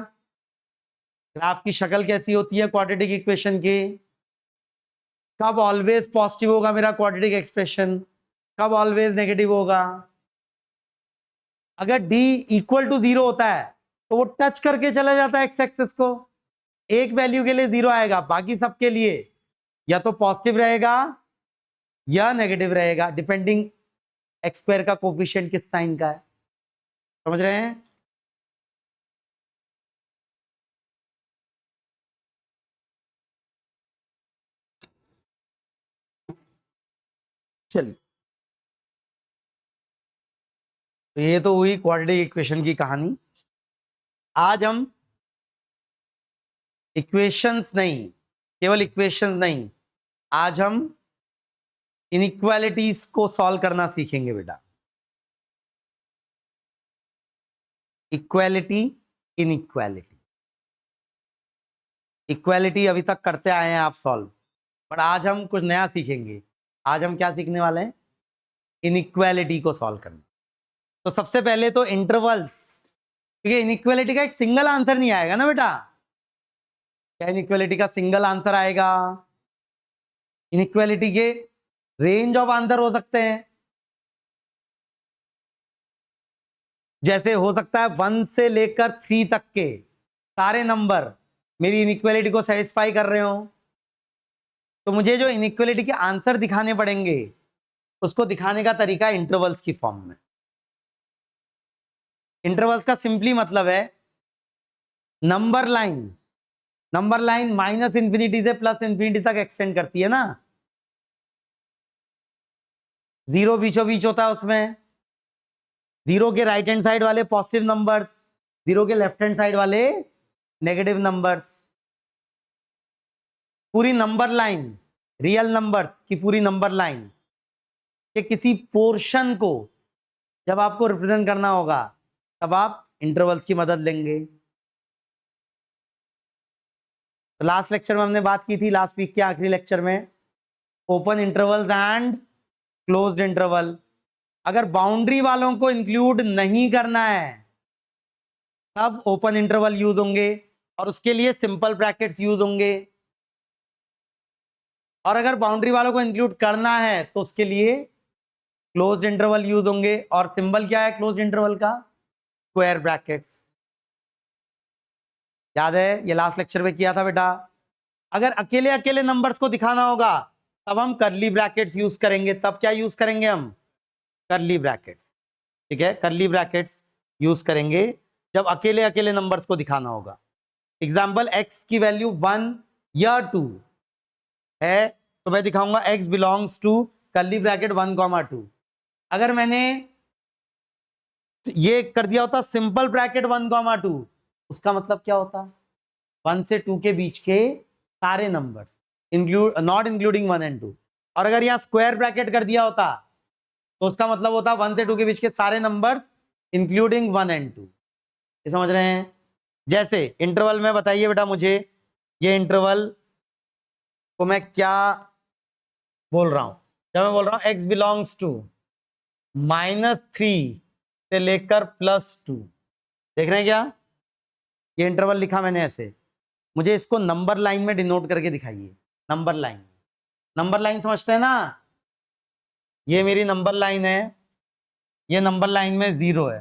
S1: ग्राफ की शक्ल कैसी होती है क्वाड्रेटिक इक्वेशन की, कब ऑलवेज पॉजिटिव होगा मेरा क्वाड्रेटिक एक्सप्रेशन, कब ऑलवेज नेगेटिव होगा। अगर d इक्वल टू 0 होता है तो वो टच करके चला जाता है एक्स एक्सिस को, एक वैल्यू के लिए 0 आएगा, बाकी सबके लिए या तो पॉजिटिव रहेगा या नेगेटिव रहेगा, डिपेंडिंग एक्स स्क्वायर का कोफिशिएंट किस साइन का है, समझ रहे हैं। चलिए, तो ये तो हुई क्वाड्रेटिक इक्वेशन की कहानी। आज हम इक्वेशंस नहीं, केवल इक्वेशंस नहीं, आज हम इनइक्वालिटीज को सॉल्व करना सीखेंगे बेटा। इक्वालिटी, इनइक्वालिटी, इक्वालिटी अभी तक करते आए हैं आप सॉल्व, पर आज हम कुछ नया सीखेंगे। आज हम क्या सीखने वाले हैं, इनइक्वालिटी को सॉल्व करना। तो सबसे पहले तो इंटरवल्स, क्योंकि इनइक्वालिटी का एक सिंगल आंसर नहीं आएगा ना बेटा, क्या इनइक्वालिटी का सिंगल आंसर आएगा, इनइक्वालिटी के रेंज ऑफ आंसर हो सकते हैं, जैसे हो सकता है 1 से लेकर 3 तक के सारे नंबर मेरी इनइक्वालिटी को सेटिस्फाई कर रहे हो, तो मुझे जो इनइक्वालिटी के आंसर दिखाने पड़ेंगे उसको दिखाने का तरीका इंटरवल्स की फॉर्म में। इंटरवल्स का सिंपली मतलब है number line, number line -infinity से +इंफिनिटी तक एक्सटेंड करती है ना, 0 बीचों बीच होता है उसमें, 0 के राइट हैंड साइड वाले पॉजिटिव नंबर्स, 0 के लेफ्ट हैंड साइड वाले नेगेटिव नंबर्स। पूरी नंबर लाइन, रियल नंबर्स की पूरी नंबर लाइन के किसी पोर्शन को जब आपको रिप्रेजेंट करना होगा तब आप इंटरवल्स की मदद लेंगे। तो लास्ट लेक्चर में हमने बात की थी, लास्ट वीक के आखिरी लेक्चर में, open intervals and closed interval. अगर बाउंड्री वालों को इंक्लूड नहीं करना है तब ओपन इंटरवल यूज होंगे और उसके लिए सिंपल ब्रैकेट्स यूज होंगे, और अगर बाउंड्री वालों को इंक्लूड करना है तो उसके लिए क्लोज्ड इंटरवल यूज होंगे। और सिंबल क्या है क्लोज्ड इंटरवल का, स्क्वायर ब्रैकेट्स। याद है ये लास्ट लेक्चर में किया था बेटा। अगर अकेले अकेले नंबर्स को दिखाना होगा तब हम करली ब्रैकेट्स यूज करेंगे, तब क्या यूज करेंगे हम, करली ब्रैकेट्स, ठीक है, करली ब्रैकेट्स यूज करेंगे जब अकेले अकेले नंबर्स को दिखाना होगा। एग्जाम्पल, x की वैल्यू 1 या 2 है तो मैं दिखाऊंगा x belongs to curly bracket 1, 2। अगर मैंने ये कर दिया होता सिंपल ब्रैकेट 1, 2, उसका मतलब क्या होता, 1 से 2 के बीच के सारे numbers. Include not including 1 and 2। और अगर यहाँ स्क्वायर ब्रैकेट कर दिया होता तो उसका मतलब होता 1 से 2 के बीच के सारे नंबर इंक्लूडिंग 1 एंड 2। ये समझ रहे हैं? जैसे इंटरवल में बताइए बेटा मुझे, ये इंटरवल को मैं क्या बोल रहा हूं? जब मैं बोल रहा हूं x बिलोंग्स टू -3 से लेकर +2, देख रहे हैं क्या? ये इंटरवल लिखा मैंने ऐसे, मुझे इसको नंबर लाइन में डिनोट करके दिखाइए। नंबर लाइन, नंबर लाइन समझते हैं ना? ये मेरी नंबर लाइन है, ये नंबर लाइन में 0 है,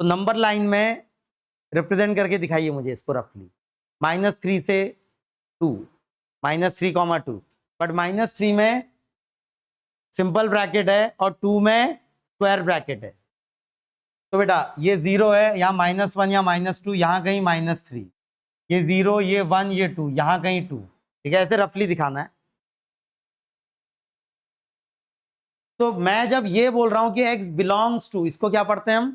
S1: तो नंबर लाइन में रिप्रेजेंट करके दिखाइए मुझे इसको रफली। -3 से 2, -3, 2, बट -3 में सिंपल ब्रैकेट है और 2 में स्क्वायर ब्रैकेट है। तो बेटा ये 0 है, यहाँ -1 या -2, यहाँ कहीं -3, ये 0, ये 1, ये 2, यहाँ कहीं 2। ठीक है, ऐसे रफली दिखाना है। तो मैं जब ये बोल रहा हूं कि x बिलोंग्स टू, इसको क्या पढ़ते हैं हम?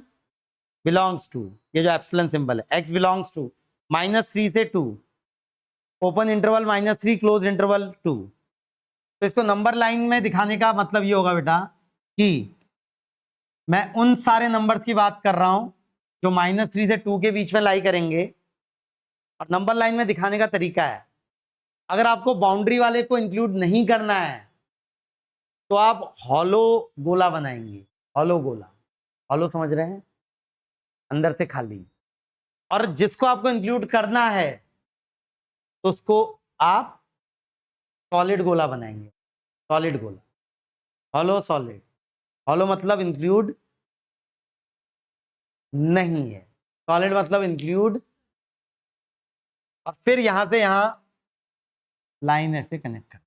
S1: बिलोंग्स टू, ये जो एप्सिलॉन सिंबल है, x बिलोंग्स टू -3 से 2, ओपन इंटरवल -3, क्लोज इंटरवल 2। तो इसको नंबर लाइन में दिखाने का मतलब ये होगा बेटा कि मैं उन सारे नंबर्स की बात कर रहा हूं जो -3 से 2 के बीच में लाई करेंगे, और नंबर लाइन में दिखाने का तरीका है, अगर आपको बाउंड्री वाले को इंक्लूड नहीं करना है तो आप हॉलो गोला बनाएंगे। हॉलो गोला, हॉलो समझ रहे हैं? अंदर से खाली। और जिसको आपको इंक्लूड करना है तो उसको आप सॉलिड गोला बनाएंगे। सॉलिड गोला, हॉलो सॉलिड। हॉलो मतलब इंक्लूड नहीं है, सॉलिड मतलब इंक्लूड। और फिर यहां से यहां लाइन ऐसे कनेक्ट कर,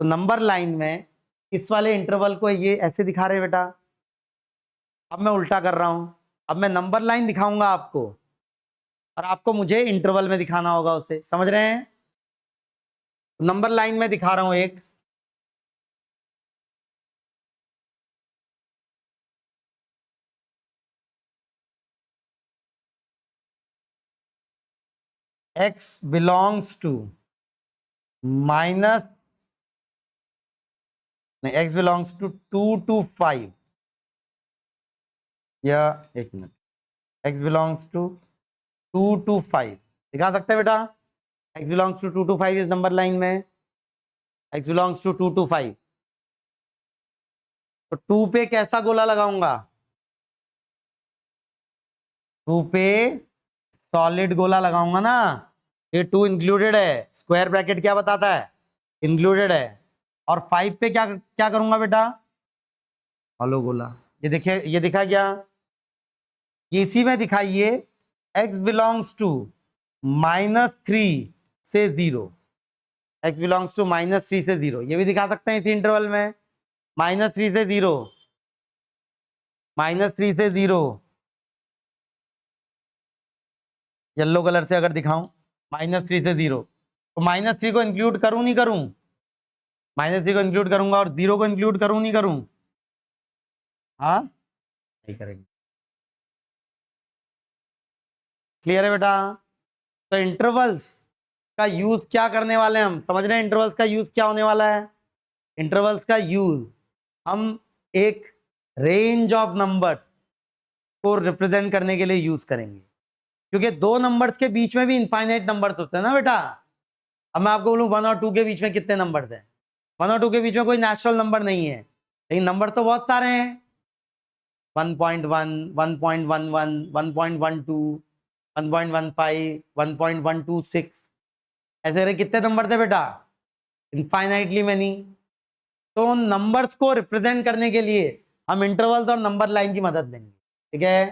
S1: तो नंबर लाइन में इस वाले इंटरवल को ये ऐसे दिखा रहे बेटा। अब मैं उल्टा कर रहा हूं, अब मैं नंबर लाइन दिखाऊंगा आपको और आपको मुझे इंटरवल में दिखाना होगा उसे, समझ रहे हैं? नंबर लाइन में दिखा रहा हूं एक, x बिलोंग्स टू माइनस, नहीं, x बिलोंग्स टू 2 to 5, या एक minute, x belongs to 2 to 5 दिखा सकते हैं बेटा? x बिलोंग्स टू 2 to 5 इस नंबर लाइन में, x बिलोंग्स टू 2 to 5। तो 2 पे कैसा गोला लगाऊंगा? 2 पे सॉलिड गोला लगाऊंगा ना। ये 2 इंक्लूडेड है, स्क्वायर ब्रैकेट क्या बताता है? इंक्लूडेड है। और 5 पे क्या क्या करूंगा बेटा? हॉलो गोला। ये देखिए, ये दिखा क्या? इसी में दिखाइए x बिलोंग्स टू -3 से 0, x बिलोंग्स टू -3 से 0, ये भी दिखा सकते हैं इसी इंटरवल में। -3 से 0, -3 से 0, येलो कलर से अगर दिखाऊं, -3 से 0, तो -3 को इंक्लूड करूं नहीं करूं? -3 को इंक्लूड करूंगा, और 0 को इंक्लूड करूं नहीं करूं? हाँ, नहीं करेंगे। क्लियर है बेटा? तो इंटरवल्स का यूज क्या करने वाले हैं हम, समझ रहे हैं? इंटरवल्स का यूज क्या होने वाला है? इंटरवल्स का यूज हम एक रेंज ऑफ नंबर्स को रिप्रेजेंट करने के लिए यूज करेंगे, क्योंकि दो नंबर्स के बीच में भी इनफाइनाइट नंबर्स होते हैं ना बेटा। अब मैं आपको बोलूं 1 और 2 के बीच में कितने नंबर्स हैं? 1 और 2 के बीच में कोई नेचुरल नंबर नहीं है, लेकिन नंबर तो बहुत सारे हैं। 1.1, 1.11, 1.12, 1.15, 1.126, ऐसे करके कितने नंबर थे बेटा? Infinitely many. तो उन नंबर्स को रिप्रेजेंट करने के लिए हम इंटरवल्स और नंबर लाइन की मदद लेंगे। ठीक है,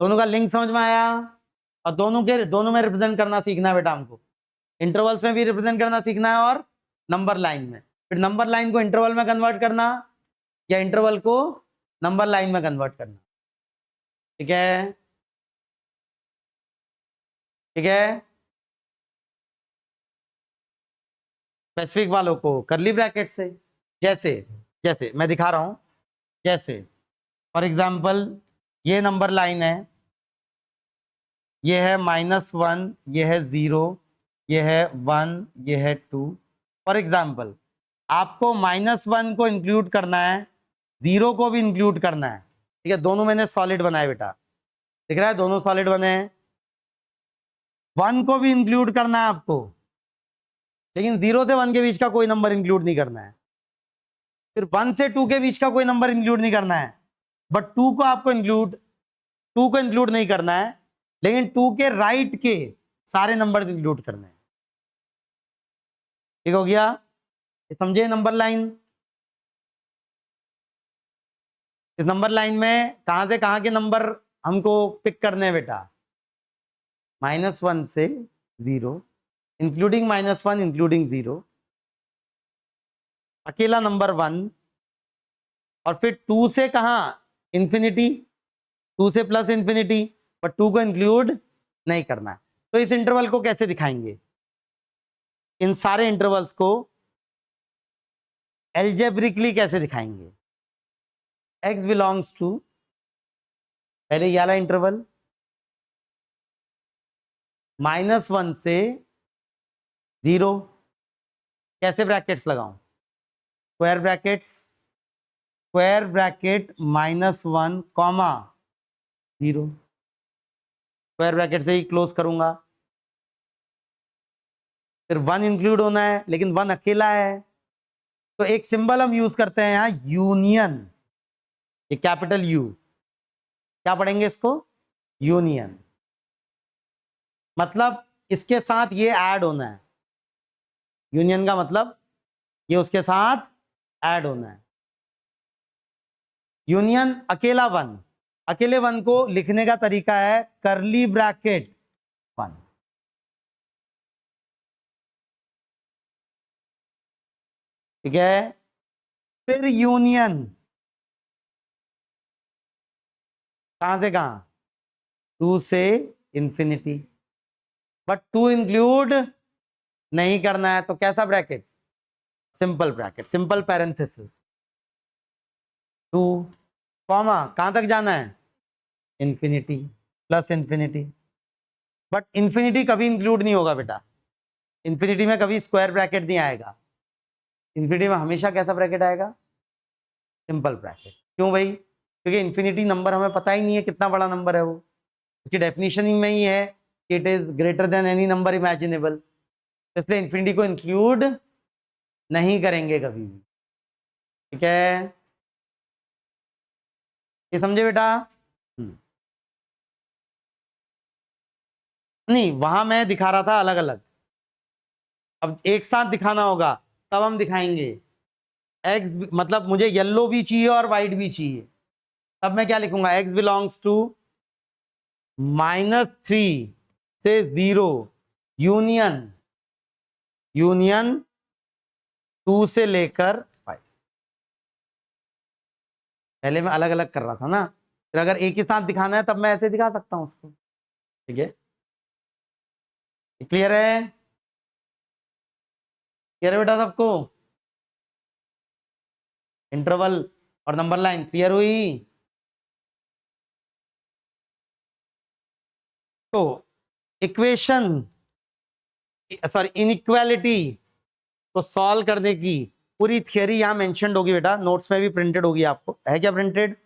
S1: दोनों का लिंक समझ में आया? और दोनों में रिप्रेजेंट करना सीखना है बेटा हमको। इंटरवल्स में भी रिप्रेजेंट करना सीखना है और नंबर लाइन में। फिर नंबर लाइन को इंटरवल में कन्वर्ट करना या इंटरवल को नंबर लाइन में कन्वर्ट करना। ठीक है, ठीक है। स्पेसिफिक वालों को करली ब्रैकेट से, जैसे जैसे मैं दिखा रहा हूं, जैसे फॉर एग्जाम्पल ये नंबर लाइन है, ये है -1, ये है 0, ये है 1, ये है 2। फॉर एग्जाम्पल आपको -1 को इंक्लूड करना है, 0 को भी इंक्लूड करना है, ठीक है। दोनों मैंने सॉलिड बनाए बेटा, दिख रहा है, दोनों सॉलिड बने हैं। 1 को भी इंक्लूड करना है आपको, लेकिन 0 से 1 के बीच का कोई नंबर इंक्लूड नहीं करना है। फिर 1 से 2 के बीच का कोई नंबर इंक्लूड नहीं करना है, बट 2 को इंक्लूड नहीं करना है, लेकिन 2 के राइट के सारे नंबर इंक्लूड करने हैं। ठीक हो गया, समझे नंबर लाइन। इस नंबर लाइन में कहां से कहां के नंबर हमको पिक करने हैं बेटा, -1 से 0, इंक्लूडिंग -1, इंक्लूडिंग 0, अकेला नंबर 1, और फिर 2 से कहां, इंफिनिटी, 2 से प्लस इंफिनिटी, पर 2 को इंक्लूड नहीं करना है। तो इस इंटरवल को कैसे दिखाएंगे, इन सारे इंटरवल्स को एल्जेब्रिकली कैसे दिखाएंगे। x बिलोंग्स टू, पहले ये वाला इंटरवल -1 से 0, कैसे ब्रैकेट्स लगाऊं, square bracket -1 comma 0, square bracket से ही क्लोज करूंगा। फिर 1 इंक्लूड होना है, लेकिन 1 अकेला है, तो एक सिंबल हम यूज करते हैं यहां, यूनियन, ये कैपिटल U, क्या पढ़ेंगे इसको, यूनियन, मतलब इसके साथ ये ऐड होना है। यूनियन का मतलब ये उसके साथ ऐड होना है। यूनियन अकेले 1 को लिखने का तरीका है करली ब्रैकेट 1, ठीक है। फिर यूनियन कहां से कहां, 2 से इंफिनिटी, बट 2 इंक्लूड नहीं करना है, तो कैसा bracket, simple bracket, simple parenthesis, 2 comma कहां तक जाना है, infinity plus infinity, but infinity कभी इंक्लूड नहीं होगा बेटा, इंफिनिटी में कभी स्क्वायर ब्रैकेट नहीं आएगा, इंफिनिटी में हमेशा कैसा ब्रैकेट आएगा, सिंपल ब्रैकेट। क्यों भाई, क्योंकि इंफिनिटी नंबर हमें पता ही नहीं है कितना बड़ा नंबर है वो, उसकी डेफिनेशन ही में ही है कि it is greater than any number imaginable, इसलिए इंफिनिटी को इंक्लूड नहीं करेंगे कभी भी, ठीक है, ये समझे बेटा। नहीं, वहां मैं दिखा रहा था अलग अलग, अब एक साथ दिखाना होगा तब हम दिखाएंगे। एक्स मतलब मुझे येलो भी चाहिए और व्हाइट भी चाहिए, तब मैं क्या लिखूंगा, एक्स बिलोंग्स टू -3 से 0, यूनियन 2 से लेकर 5। पहले मैं अलग अलग कर रहा था ना, फिर अगर एक ही साथ दिखाना है तब मैं ऐसे दिखा सकता हूं उसको, ठीक है, क्लियर है, क्लियर है बेटा सबको, इंटरवल और नंबर लाइन क्लियर हुई। तो इक्वेशन सॉरी इनइक्वालिटी को सॉल्व करने की पूरी थियरी यहां मेंशन्ड होगी बेटा, नोट्स में भी प्रिंटेड होगी, आपको है क्या प्रिंटेड,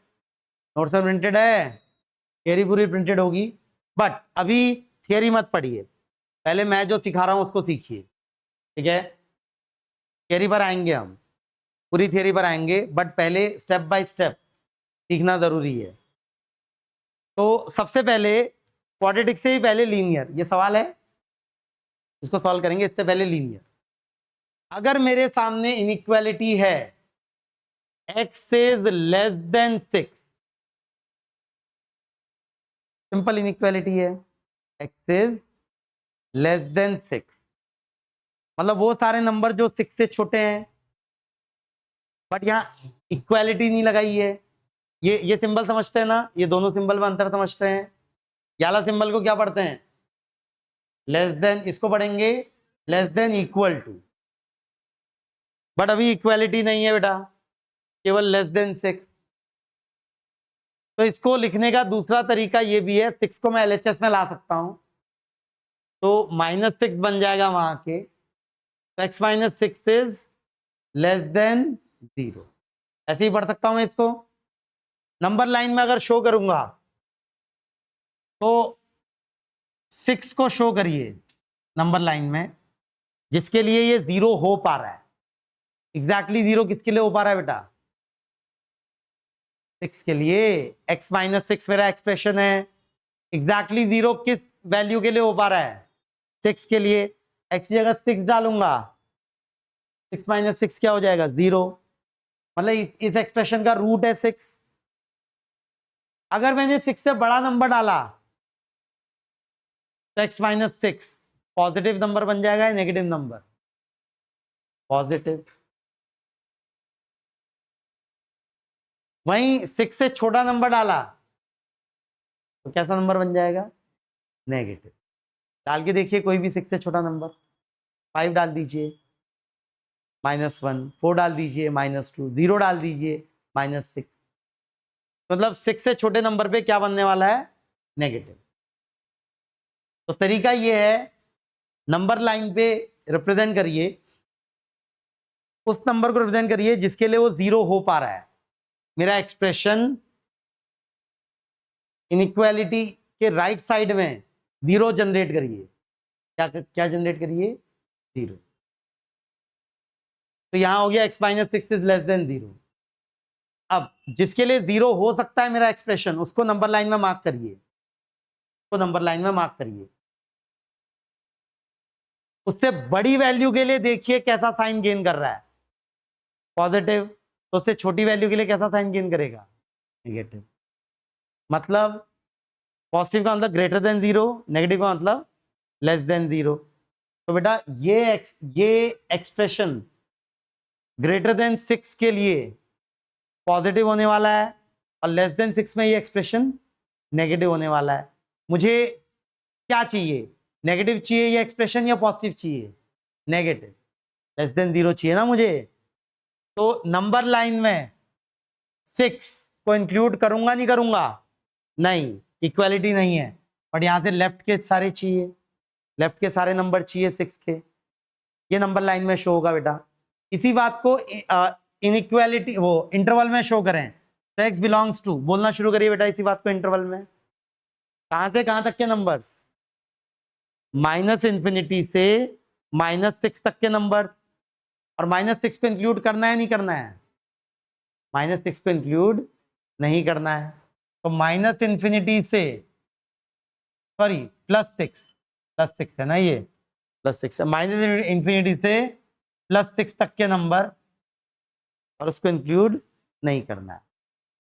S1: नोट्स में प्रिंटेड है, थियरी पूरी प्रिंटेड होगी। बट अभी थियरी मत पढ़िए, पहले मैं जो सिखा रहा हूं उसको सीखिए, ठीक है, थियरी पर आएंगे हम, पूरी थियरी पर आएंगे, बट पहले स्टेप बाय स्टेप सीखना जरूरी है। तो सबसे पहले क्वाड्रेटिक से ही पहले लीनियर, ये सवाल है, इसको सॉल्व करेंगे, इससे पहले लीनियर। अगर मेरे सामने इनइक्वालिटी है x is less than 6, simple inequality है, x इज लेस देन 6, मतलब वो सारे नंबर जो 6 से छोटे हैं, बट यहां इक्वालिटी नहीं लगाई है। ये सिंबल समझते हैं ना, ये दोनों सिंबल में अंतर समझते हैं, याला सिंबल को क्या पढ़ते हैं, लेस देन, इसको पढ़ेंगे less than equal to, but अभी इक्वालिटी नहीं है बेटा, केवल लेस देन 6। तो इसको लिखने का दूसरा तरीका ये भी है, 6 को मैं LHS में ला सकता हूं, तो -6 बन जाएगा वहां के, तो x - 6 इज लेस देन 0। ऐसे ही पढ़ सकता हूं मैं इसको। नंबर लाइन में अगर शो करूंगा तो 6 को शो करिए नंबर लाइन में, जिसके लिए ये 0 हो पा रहा है। एग्जैक्टली 0 किसके लिए हो पा रहा है बेटा? 6 के लिए। x - 6 मेरा एक्सप्रेशन है। एग्जैक्टली 0 किस वैल्यू के लिए हो पा रहा है? 6 के लिए। x की जगह 6 डालूंगा, 6 - 6 क्या हो जाएगा? 0। मतलब इस एक्सप्रेशन का रूट है 6। अगर मैंने 6 से बड़ा नंबर डाला तो x - 6 पॉजिटिव नंबर बन जाएगा या नेगेटिव नंबर? पॉजिटिव। वहीं 6 से छोटा नंबर डाला तो कैसा नंबर बन जाएगा? नेगेटिव। डाल के देखिए कोई भी 6 से छोटा नंबर। 5 डाल दीजिए, -1। 4 डाल दीजिए, -2। 0 डाल दीजिए, -6। मतलब 6 से छोटे नंबर पे क्या बनने वाला है? नेगेटिव। तो तरीका ये है, नंबर लाइन पे रिप्रेजेंट करिए, उस नंबर को रिप्रेजेंट करिए जिसके लिए वो 0 हो पा रहा है। मेरा एक्सप्रेशन इनइक्वालिटी के राइट साइड में 0 जनरेट करिए। क्या क्या जनरेट करिए? 0। तो यहां हो गया x - 6 इज लेस देन 0। अब जिसके लिए 0 हो सकता है मेरा एक्सप्रेशन, उसको नंबर लाइन में मार्क करिए, उसको नंबर लाइन में मार्क करिए। उससे बड़ी वैल्यू के लिए देखिए कैसा साइन गेन कर रहा है? पॉजिटिव। तो उससे छोटी वैल्यू के लिए कैसा साइन गेन करेगा? नेगेटिव। मतलब पॉजिटिव का मतलब ग्रेटर देन 0, नेगेटिव का मतलब लेस देन 0। तो बेटा ये एक्सप्रेशन ग्रेटर देन 6 के लिए पॉजिटिव होने वाला है और लेस देन 6 में ये एक्सप्रेशन नेगेटिव होने वाला है। मुझे क्या चाहिए? नेगेटिव चाहिए ये एक्सप्रेशन या पॉजिटिव चाहिए? नेगेटिव। लेस देन 0 चाहिए ना मुझे। तो नंबर लाइन में 6 को इंक्लूड करूंगा नहीं करूंगा? नहीं, इक्वालिटी नहीं है। बट यहां से लेफ्ट के सारे चाहिए, लेफ्ट के सारे नंबर चाहिए 6 के। ये नंबर लाइन में शो होगा बेटा। इसी बात को इनइक्वालिटी वो इंटरवल में शो करें तो x बिलोंग्स टू, बोलना शुरू करिए बेटा इसी बात को इंटरवल में। कहां से कहां तक के नंबर्स? -∞ से -6 तक के नंबर्स। और -6 को इंक्लूड करना है नहीं करना है? -6 को इंक्लूड नहीं करना है। तो -∞ से, सॉरी +6 है ना, ये +6 है। -∞ से +6 तक के नंबर और उसको इंक्लूड नहीं करना है।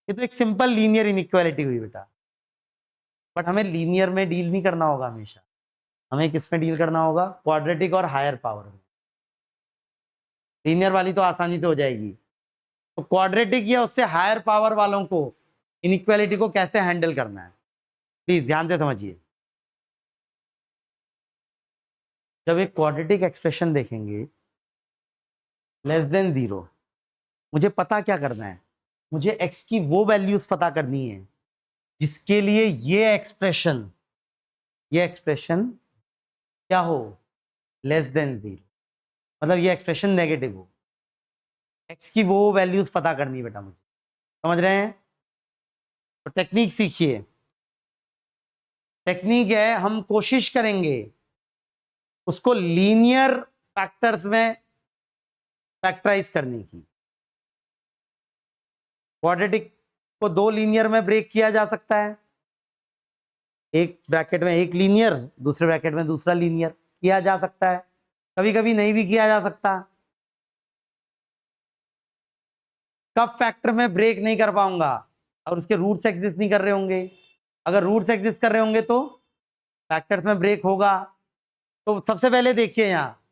S1: ये तो एक सिंपल लीनियर इनइक्वालिटी हुई बेटा। बट हमें लीनियर में डील नहीं करना होगा हमेशा, हमें किस में डील करना होगा? क्वाड्रेटिक और हायर पावर में। लीनियर वाली तो आसानी से हो जाएगी, तो क्वाड्रेटिक या उससे हायर पावर वालों को इनइक्वालिटी को कैसे हैंडल करना है, प्लीज ध्यान से समझिए। जब एक क्वाड्रेटिक एक्सप्रेशन देखेंगे लेस देन 0, मुझे पता क्या करना है? मुझे x की वो वैल्यूज पता करनी है जिसके लिए ये एक्सप्रेशन क्या हो? Less than 0। मतलब ये एक्सप्रेशन नेगेटिव हो। x की वो वैल्यूज पता करनी है बेटा मुझे, समझ रहे हैं? तो टेक्निक सीखिए। टेक्निक है, हम कोशिश करेंगे उसको लीनियर फैक्टर्स में फैक्टराइज करने की। क्वाड्रेटिक को 2 लीनियर में ब्रेक किया जा सकता है, एक ब्रैकेट में एक लीनियर, दूसरे ब्रैकेट में दूसरा लीनियर किया जा सकता है। कभी कभी नहीं भी किया जा सकता। कब फैक्टर में ब्रेक नहीं कर पाऊंगा? और उसके रूट्स एग्जिस्ट नहीं कर रहे होंगे। अगर रूट्स एग्जिस्ट कर रहे होंगे तो फैक्टर्स में ब्रेक होगा। तो सबसे पहले देखिए यहाँ,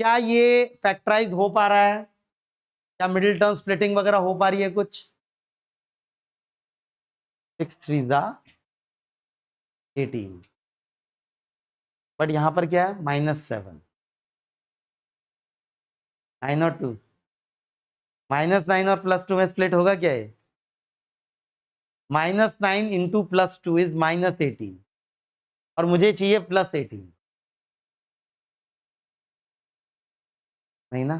S1: क्या ये फैक्टराइज हो पा रहा है? क्या मिडिल टर्म स्प्लिटिंग वगैरह हो पा रही है कुछ? 6 3 18। बट यहां पर क्या है? -7, 9 और 2, -9 और +2 में स्प्लिट होगा क्या है? -9 × +2 इज -18 और मुझे चाहिए +18। नहीं ना?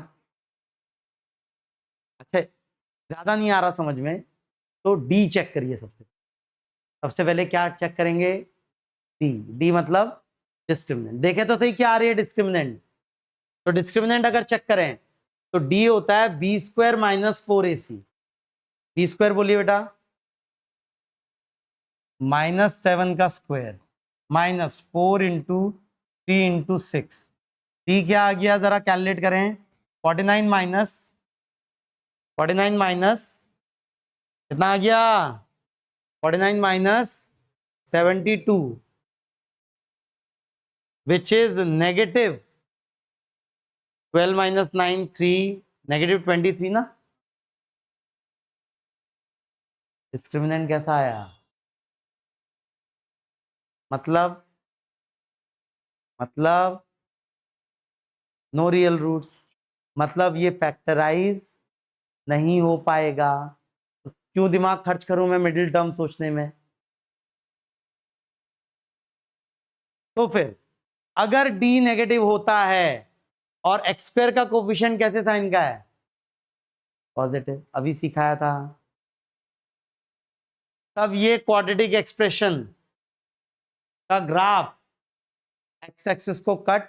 S1: अच्छा, ज्यादा नहीं आ रहा समझ में तो डी चेक करिए। सबसे पहले क्या चेक करेंगे? डी। डी मतलब डिस्क्रिमिनेंट। देखे तो सही क्या आ रही है डिस्क्रिमिनेंट। तो डिस्क्रिमिनेंट अगर चेक करें तो डी होता है B square minus 4ac। B square बोलिए बेटा, -7 का square minus 4 into 3 into 6। D क्या आ गया जरा कैलकुलेट करें। 49 माइनस कितना आ गया? 49 minus 72 which is negative 12 minus 9 3 negative 23 ना। डिस्क्रिमिनेंट कैसा आया? मतलब नो रियल रूट्स, मतलब ये फैक्टराइज नहीं हो पाएगा। तो क्यों दिमाग खर्च करूं मैं मिडिल टर्म सोचने में? तो फिर अगर डी नेगेटिव होता है और एक्स स्क्वायर का कोफिशिएंट कैसे था इनका? है पॉजिटिव, अभी सिखाया था। तब ये क्वाड्रेटिक एक्सप्रेशन का ग्राफ एक्स एक्सिस को कट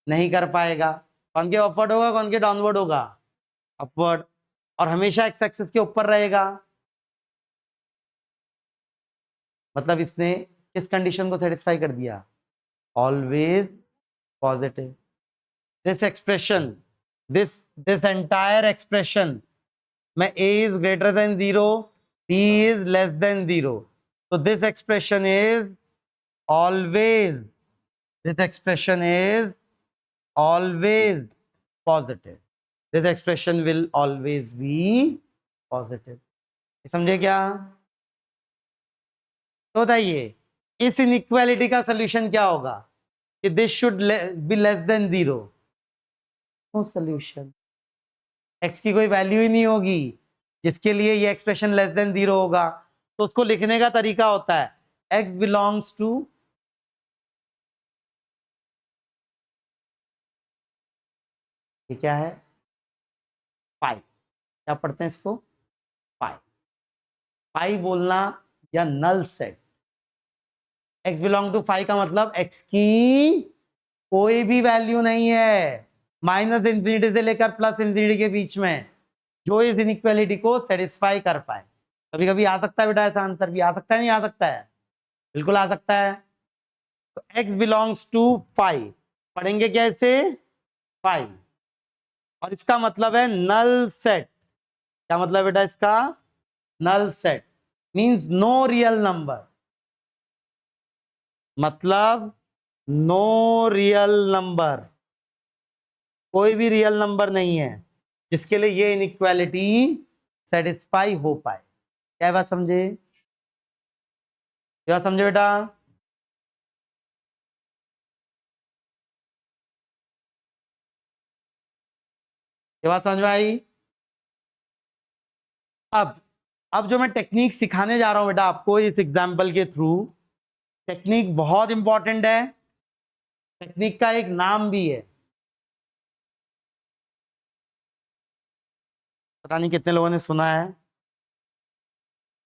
S1: नहीं कर पाएगा। कौन के अपवर्ड होगा, कौन के डाउनवर्ड होगा? अपवर्ड। और हमेशा एक्स एक्सिस के ऊपर रहेगा। मतलब इसने किस कंडीशन को सेटिस्फाई कर दिया? Always positive. This expression, this entire expression में a is greater than 0, d is less than 0. So this expression is always positive. This expression will always be positive. समझे क्या? तो बताइए इस इनइक्वालिटी का सोल्यूशन क्या होगा? कि this should be less than 0। No solution. x की कोई वैल्यू ही नहीं होगी जिसके लिए ये एक्सप्रेशन लेस देन 0 होगा। तो उसको लिखने का तरीका होता है x बिलोंग्स टू ये क्या है? पाई। क्या पढ़ते हैं इसको? पाई। पाई बोलना या null set. x belong to pi का मतलब x की कोई भी वैल्यू नहीं है माइनस इंफिनिटी से लेकर प्लस इंफिनिटी के बीच में जो इस इनइक्वालिटी को सेटिस्फाई कर पाए। कभी कभी आ सकता है बेटा ऐसा आंसर भी आ सकता है, नहीं आ सकता है? बिल्कुल आ सकता है। तो x बिलोंग्स टू पाई पढ़ेंगे कैसे? पाई। और इसका मतलब है नल सेट। क्या मतलब बेटा इसका? Null set means no real number, मतलब नो रियल नंबर, कोई भी रियल नंबर नहीं है जिसके लिए ये इनइक्वालिटी सेटिस्फाई हो पाए। क्या बात समझे? क्या समझे बेटा? ये बात समझ में आई? अब जो मैं टेक्निक सिखाने जा रहा हूं बेटा आपको इस एग्जाम्पल के थ्रू, टेक्निक बहुत इंपॉर्टेंट है। टेक्निक का एक नाम भी है, पता नहीं कितने लोगों ने सुना है।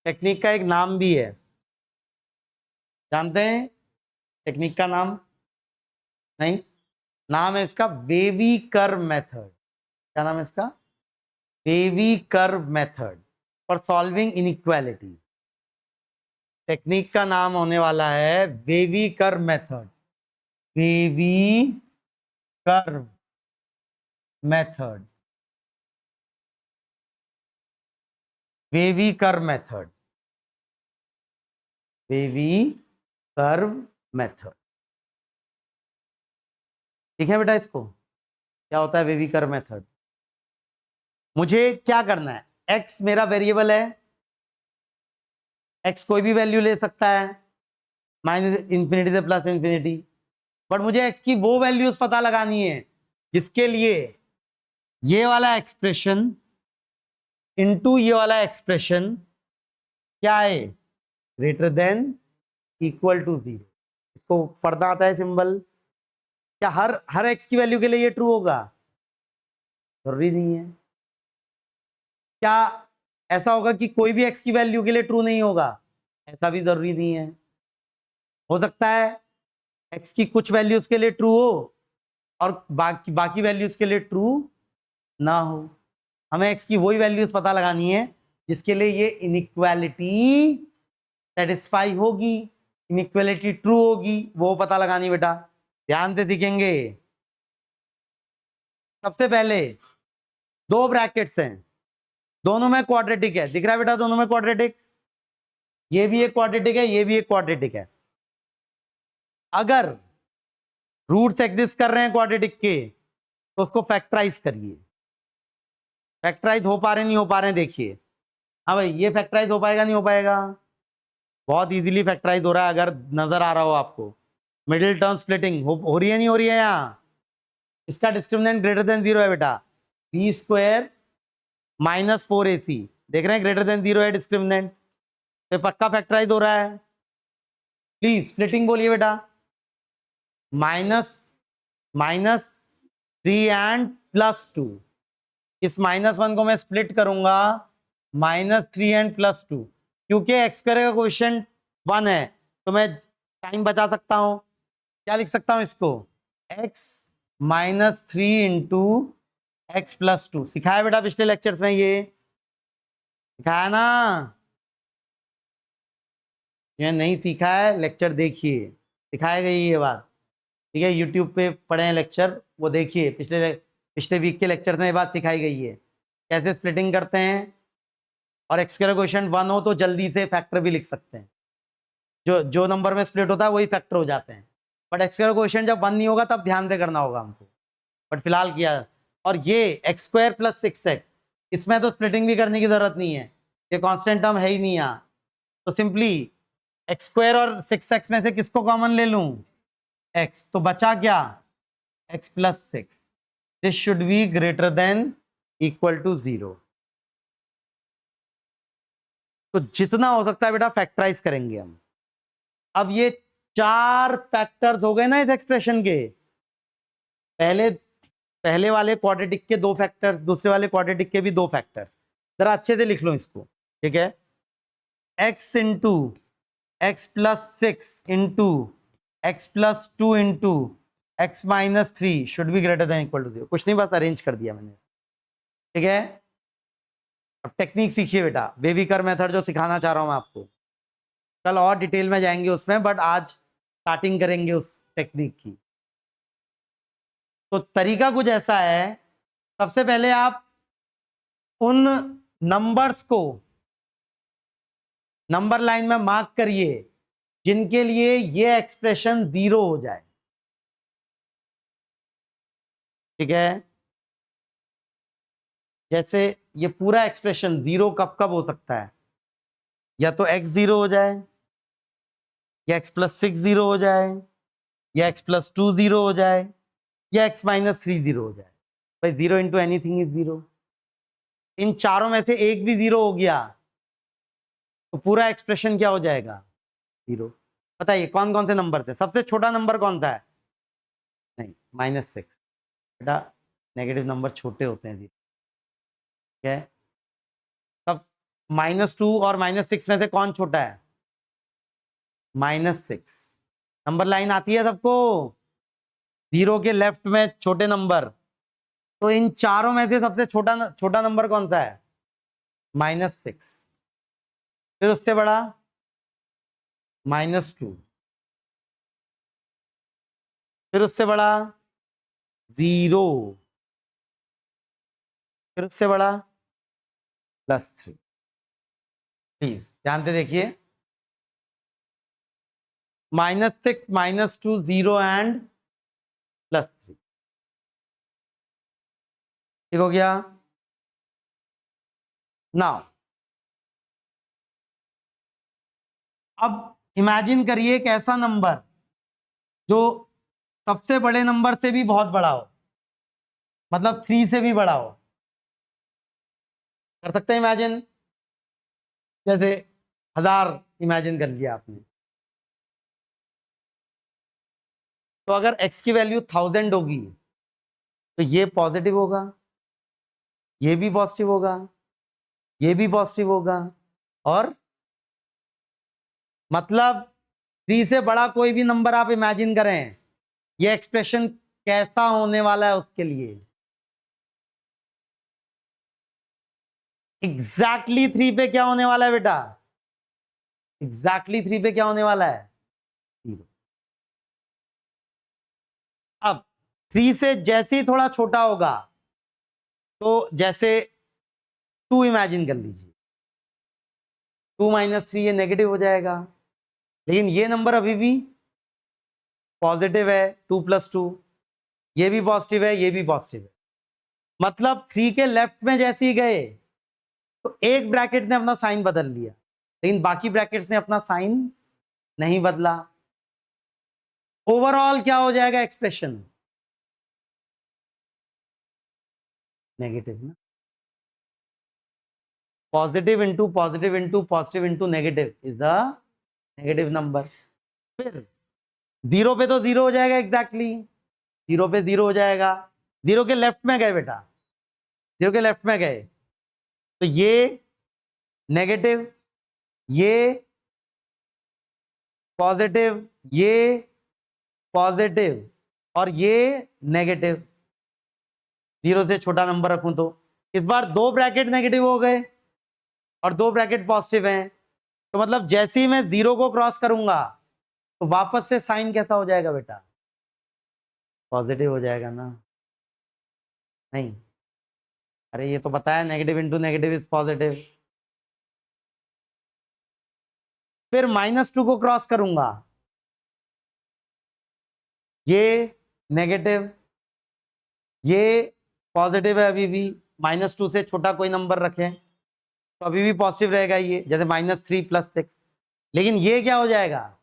S1: टेक्निक का एक नाम भी है, जानते हैं टेक्निक का नाम? नहीं, नाम है इसका वेवी कर्व मेथड। क्या नाम है इसका? Wavy curve method for solving inequality. Technique का नाम होने वाला है wavy curve method. Wavy curve method, wavy curve method, wavy curve method. ठीक है बेटा? इसको क्या होता है वेवी कर्व मेथड? मुझे क्या करना है? x मेरा वेरिएबल है, x कोई भी वैल्यू ले सकता है माइनस इंफिनिटी से प्लस इंफिनिटी, बट मुझे x की वो वैल्यूज पता लगानी है जिसके लिए ये वाला एक्सप्रेशन इनटू ये वाला एक्सप्रेशन क्या है? Greater than equal to 0। इसको पढ़ना आता है सिंबल? क्या हर x की वैल्यू के लिए ये ट्रू होगा? जरूरी नहीं है। क्या ऐसा होगा कि कोई भी x की वैल्यू के लिए ट्रू नहीं होगा? ऐसा भी जरूरी नहीं है। हो सकता है x की कुछ वैल्यूज के लिए ट्रू हो और बाकी वैल्यूज के लिए ट्रू ना हो। हमें x की वही वैल्यूज पता लगानी है जिसके लिए ये इनइक्वालिटी सेटिस्फाई होगी, इनइक्वालिटी ट्रू होगी, वो पता लगानी बेटा। ध्यान से सीखेंगे। सबसे पहले दो ब्रैकेट्स हैं, दोनों में क्वाड्रेटिक है, दिख रहा है बेटा? दोनों में क्वाड्रेटिक, ये भी एक क्वाड्रेटिक है, ये भी एक क्वाड्रेटिक है। अगर रूट्स एग्जिस्ट कर रहे हैं क्वाड्रेटिक के तो उसको फैक्टराइज करिए। फैक्टराइज हो पा रहे नहीं हो पा रहे हैं देखिए। हाँ भाई, ये फैक्टराइज हो पाएगा नहीं हो पाएगा? बहुत इजीली फैक्टराइज हो रहा है अगर नजर आ रहा हो आपको। मिडिल टर्म स्प्लिटिंग हो रही है नहीं हो रही है? यहाँ इसका डिस्क्रिमिनेंट ग्रेटर देन 0 है बेटा, बी स्क्वायर माइनस 4ac। देख रहे हैं ग्रेटर देन 0 है डिस्क्रिमिनेंट, तो पक्का फैक्टराइज हो रहा है। प्लीज स्प्लिटिंग बोलिए बेटा। Minus 3 and +2। इस -1 को मैं स्प्लिट करूंगा -3 एंड +2, क्योंकि x स्क्वायर का कोएफिशिएंट 1 है तो मैं टाइम बचा सकता हूं। क्या लिख सकता हूं इसको? x -3 into x +2। सिखाया बेटा पिछले लेक्चर्स में, ये सिखाया ना? ये नहीं सीखा है लेक्चर देखिए, सिखाया गई ये बात, ठीक है? यूट्यूब पे पढ़े हैं लेक्चर, वो देखिए, पिछले वीक के लेक्चर में ये बात सिखाई गई है कैसे स्प्लिटिंग करते हैं। और x स्क्वायर क्वोशिएंट 1 हो तो जल्दी से फैक्टर भी लिख सकते हैं, जो नंबर में स्प्लिट होता है वही फैक्टर हो जाते हैं। बट x स्क्वायर क्वोशिएंट जब 1 नहीं होगा तब ध्यान से करना होगा हमको, बट फिलहाल किया। और ये x स्क्वायर प्लस 6x, इसमें तो स्प्लिटिंग भी करने की जरूरत नहीं है, ये कांस्टेंट टर्म है ही नहीं यहाँ, तो सिंपली x स्क्वायर और 6x में से किसको कॉमन ले लूं? x, तो बचा क्या? x plus 6। This should be greater than equal to 0। तो जितना हो सकता है बेटा फैक्टराइज करेंगे हम। अब ये 4 फैक्टर्स हो गए ना इस एक्सप्रेशन के। पहले वाले क्वाड्रेटिक के 2 फैक्टर्स, दूसरे वाले क्वाड्रेटिक के भी 2 फैक्टर्स। जरा अच्छे से लिख लो इसको, ठीक है? x into x plus 6 into x plus 2 into x minus 3 should be greater than equal to 0। कुछ नहीं, बस अरेंज कर दिया मैंने, ठीक है? अब टेक्निक सीखिए बेटा, बेबीकर मेथड जो सिखाना चाह रहा हूं मैं आपको। कल और डिटेल में जाएंगे उसमें, बट आज स्टार्टिंग करेंगे उस टेक्निक की। तो तरीका कुछ ऐसा है, सबसे पहले आप उन नंबर्स को नंबर लाइन में मार्क करिए जिनके लिए ये एक्सप्रेशन 0 हो जाए, ठीक है? जैसे ये पूरा एक्सप्रेशन 0 कब कब हो सकता है? या तो x 0 हो जाए, या x प्लस 6 0 हो जाए, या x प्लस 2 0 हो जाए, या x माइनस 3 0 हो जाए। भाई 0 इंटू एनीथिंग इज 0। इन चारों में से एक भी 0 हो गया तो पूरा एक्सप्रेशन क्या हो जाएगा? 0। बताइए कौन कौन से नंबर से सबसे छोटा नंबर कौन सा है? नहीं, -6 बेटा, नेगेटिव नंबर छोटे होते हैं, ठीक है? तब -2 और -6 में से कौन छोटा है? -6। नंबर लाइन आती है सबको, 0 के लेफ्ट में छोटे नंबर, तो इन चारों में से सबसे छोटा नंबर कौन सा है? -6। फिर उससे बड़ा -2, फिर उससे बड़ा 0, फिर उससे बड़ा +3। प्लीज ध्यान से देखिए, -6, -2, 0 एंड +3, ठीक हो गया? नाउ अब इमेजिन करिए एक ऐसा नंबर जो सबसे बड़े नंबर से भी बहुत बड़ा हो, मतलब 3 से भी बड़ा हो। कर सकते हैं इमेजिन? जैसे 1000 इमेजिन कर लिया आपने, तो अगर x की वैल्यू 1000 होगी तो ये पॉजिटिव होगा, ये भी पॉजिटिव होगा, ये भी पॉजिटिव होगा, और मतलब 3 से बड़ा कोई भी नंबर आप इमेजिन करें, ये एक्सप्रेशन कैसा होने वाला है उसके लिए। एग्जैक्टली 3 पे क्या होने वाला है बेटा? एग्जैक्टली 3 पे क्या होने वाला है? 0। अब 3 से जैसे ही थोड़ा छोटा होगा, तो जैसे 2 इमेजिन कर लीजिए, 2 - 3 ये नेगेटिव हो जाएगा, लेकिन ये नंबर अभी भी पॉजिटिव है, 2 + 2, ये भी पॉजिटिव है, ये भी पॉजिटिव है। मतलब 3 के लेफ्ट में जैसे ही गए, तो एक ब्रैकेट ने अपना साइन बदल लिया, लेकिन बाकी ब्रैकेट्स ने अपना साइन नहीं बदला। ओवरऑल क्या हो जाएगा एक्सप्रेशन? नेगेटिव ना। Positive into positive into positive into negative is the negative number. फिर 0 पे तो 0 हो जाएगा, एग्जैक्टली 0 पे 0 हो जाएगा। 0 के लेफ्ट में गए बेटा, 0 के लेफ्ट में गए, तो ये नेगेटिव, ये पॉजिटिव, ये पॉजिटिव, और ये नेगेटिव। 0 से छोटा नंबर रखूं तो इस बार 2 ब्रैकेट नेगेटिव हो गए और 2 ब्रैकेट पॉजिटिव हैं, तो मतलब जैसे ही मैं 0 को क्रॉस करूंगा, तो वापस से साइन कैसा हो जाएगा बेटा? पॉजिटिव हो जाएगा ना? नहीं, अरे ये तो बताया negative into negative is positive. फिर -2 को क्रॉस करूंगा, ये नेगेटिव, ये पॉजिटिव है अभी भी। -2 से छोटा कोई नंबर रखें तो अभी भी पॉजिटिव रहेगा ये, जैसे -3 + 6, लेकिन ये क्या हो जाएगा?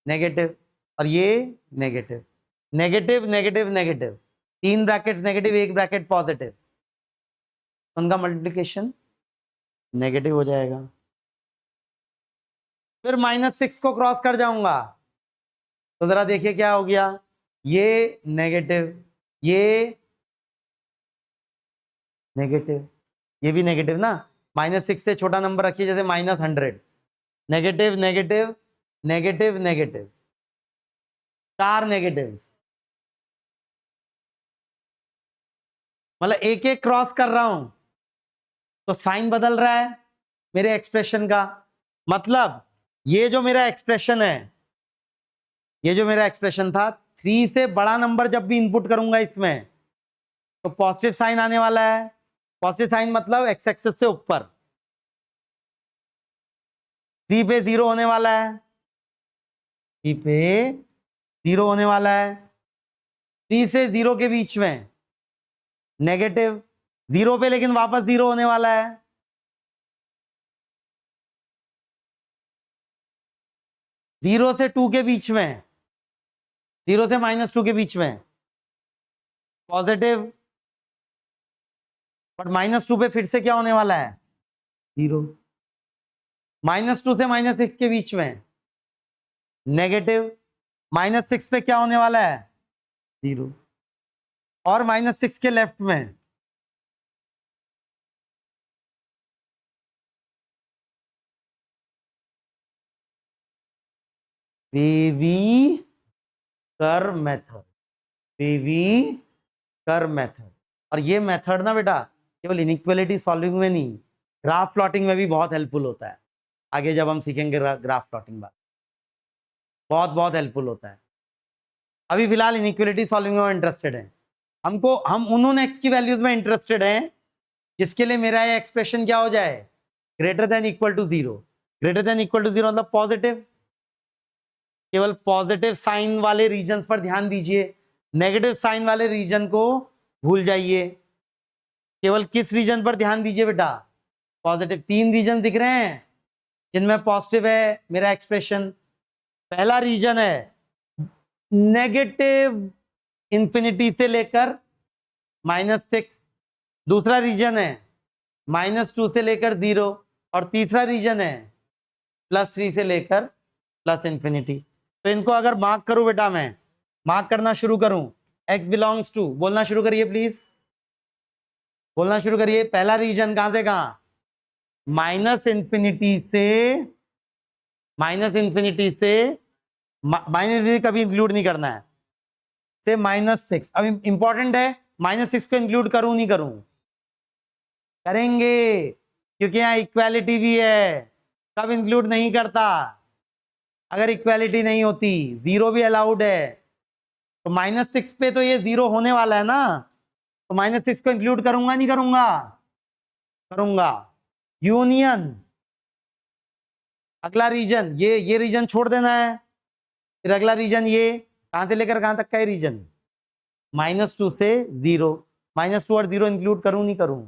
S1: नेगेटिव, और ये negative, negative negative negative, 3 brackets negative, 1 bracket positive, उनका मल्टीप्लिकेशन नेगेटिव हो जाएगा। फिर -6 को क्रॉस कर जाऊंगा, तो जरा देखिए क्या हो गया, ये नेगेटिव, ये नेगेटिव, ये भी नेगेटिव ना। -6 से छोटा नंबर रखिए, जैसे -100, negative negative negative negative, 4 negatives, मतलब एक एक क्रॉस कर रहा हूं तो साइन बदल रहा है मेरे एक्सप्रेशन का। मतलब ये जो मेरा एक्सप्रेशन है, ये जो मेरा एक्सप्रेशन था, 3 से बड़ा नंबर जब भी इनपुट करूंगा इसमें, तो पॉजिटिव साइन आने वाला है। पॉजिटिव साइन मतलब एक्स एक्सिस से ऊपर, 3 पे 0 होने वाला है, 3 पे 0 होने वाला है, 3 से 0 के बीच में नेगेटिव, 0 पे लेकिन वापस 0 होने वाला है, 0 से 2 के बीच में, 0 से -2 के बीच में पॉजिटिव, बट -2 पे फिर से क्या होने वाला है? 0। -2 से -6 के बीच में नेगेटिव, -6 पे क्या होने वाला है? 0, और -6 के लेफ्ट में बेवी कर मेथड, बेवी कर मेथड। और ये मेथड ना बेटा केवल इनइक्वालिटी सॉल्विंग में नहीं, ग्राफ प्लॉटिंग में भी बहुत हेल्पफुल होता है। आगे जब हम सीखेंगे ग्राफ प्लॉटिंग बात, बहुत बहुत हेल्पफुल होता है। अभी फिलहाल इनइक्वालिटी सॉल्विंग में इंटरेस्टेड है, हम उन्होंने एक्स की वैल्यूज में इंटरेस्टेड हैं जिसके लिए मेरा ये एक्सप्रेशन क्या हो जाए? Greater than equal to 0। Greater than equal to 0 मतलब पॉजिटिव, केवल पॉजिटिव साइन वाले रीजन पर ध्यान दीजिए, नेगेटिव साइन वाले रीजन को भूल जाइए। केवल किस रीजन पर ध्यान दीजिए बेटा? पॉजिटिव। 3 रीजन दिख रहे हैं जिनमें पॉजिटिव है मेरा एक्सप्रेशन। पहला रीजन है नेगेटिव इंफिनिटी से लेकर -6, दूसरा रीजन है -2 से लेकर 0, और तीसरा रीजन है +3 से लेकर +∞। तो इनको अगर मार्क करूं बेटा, मैं मार्क करना शुरू करूं, x बिलोंग्स टू, बोलना शुरू करिए प्लीज। बोलना शुरू करिए। पहला रीजन कहां से कहां? माइनस इंफिनिटी से माइनस इंफिनिटी कभी इंक्लूड नहीं करना है, से -6। अब इंपॉर्टेंट है, -6 को इंक्लूड करूं नहीं करूं? करेंगे, क्योंकि यहां इक्वालिटी भी है। कब इंक्लूड नहीं करता? अगर इक्वालिटी नहीं होती, जीरो भी अलाउड है। तो -6 पे तो ये जीरो होने वाला है ना, तो -6 को इंक्लूड करूंगा नहीं करूंगा? करूंगा। यूनियन, अगला रीजन ये रीजन छोड़ देना है। फिर अगला रीजन ये कहां से लेकर कहां तक का है रीजन? -2 से 0। -2 और 0 इंक्लूड करूं नहीं करूं?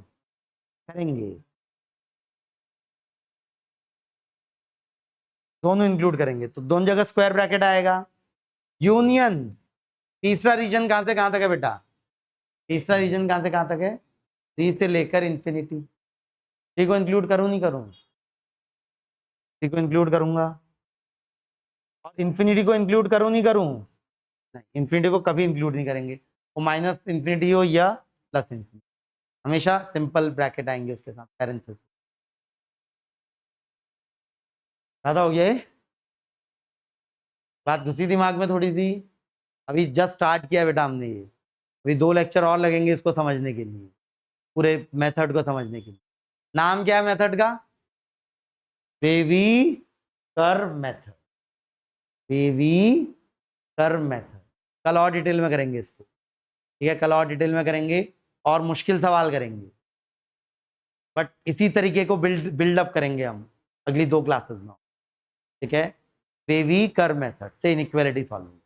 S1: करेंगे, दोनों इंक्लूड करेंगे, तो दोनों जगह स्क्वायर ब्रैकेट आएगा। यूनियन, तीसरा रीजन कहां से कहां तक है बेटा? तीसरा रीजन कहां से कहां तक है? 3 से लेकर इंफिनिटी। 3 को इंक्लूड करूं नहीं करूं? 3 को इंक्लूड करूंगा। और इंफिनिटी को इंक्लूड करूं नहीं करूं? नहीं, इंफिनिटी को कभी इंक्लूड नहीं करेंगे, वो माइनस इंफिनिटी हो या प्लस इंफिनिटी, हमेशा सिंपल ब्रैकेट आएंगे उसके साथ, पैरेंथेसिस। ज्यादा हो गया है? बात घुसी दिमाग में थोड़ी सी? अभी जस्ट स्टार्ट किया बेटा हमने ये, अभी 2 लेक्चर और लगेंगे इसको समझने के लिए, पूरे मेथड को समझने के लिए। नाम क्या है मेथड का? Wavy curve method. Wavy curve method. कल और डिटेल में करेंगे इसको, ठीक है? कल और डिटेल में करेंगे और मुश्किल सवाल करेंगे, बट इसी तरीके को बिल्डअप करेंगे हम अगली 2 क्लासेस में, ठीक है? वेवी कर्व मेथड से इनइक्वालिटी सॉल्विंग।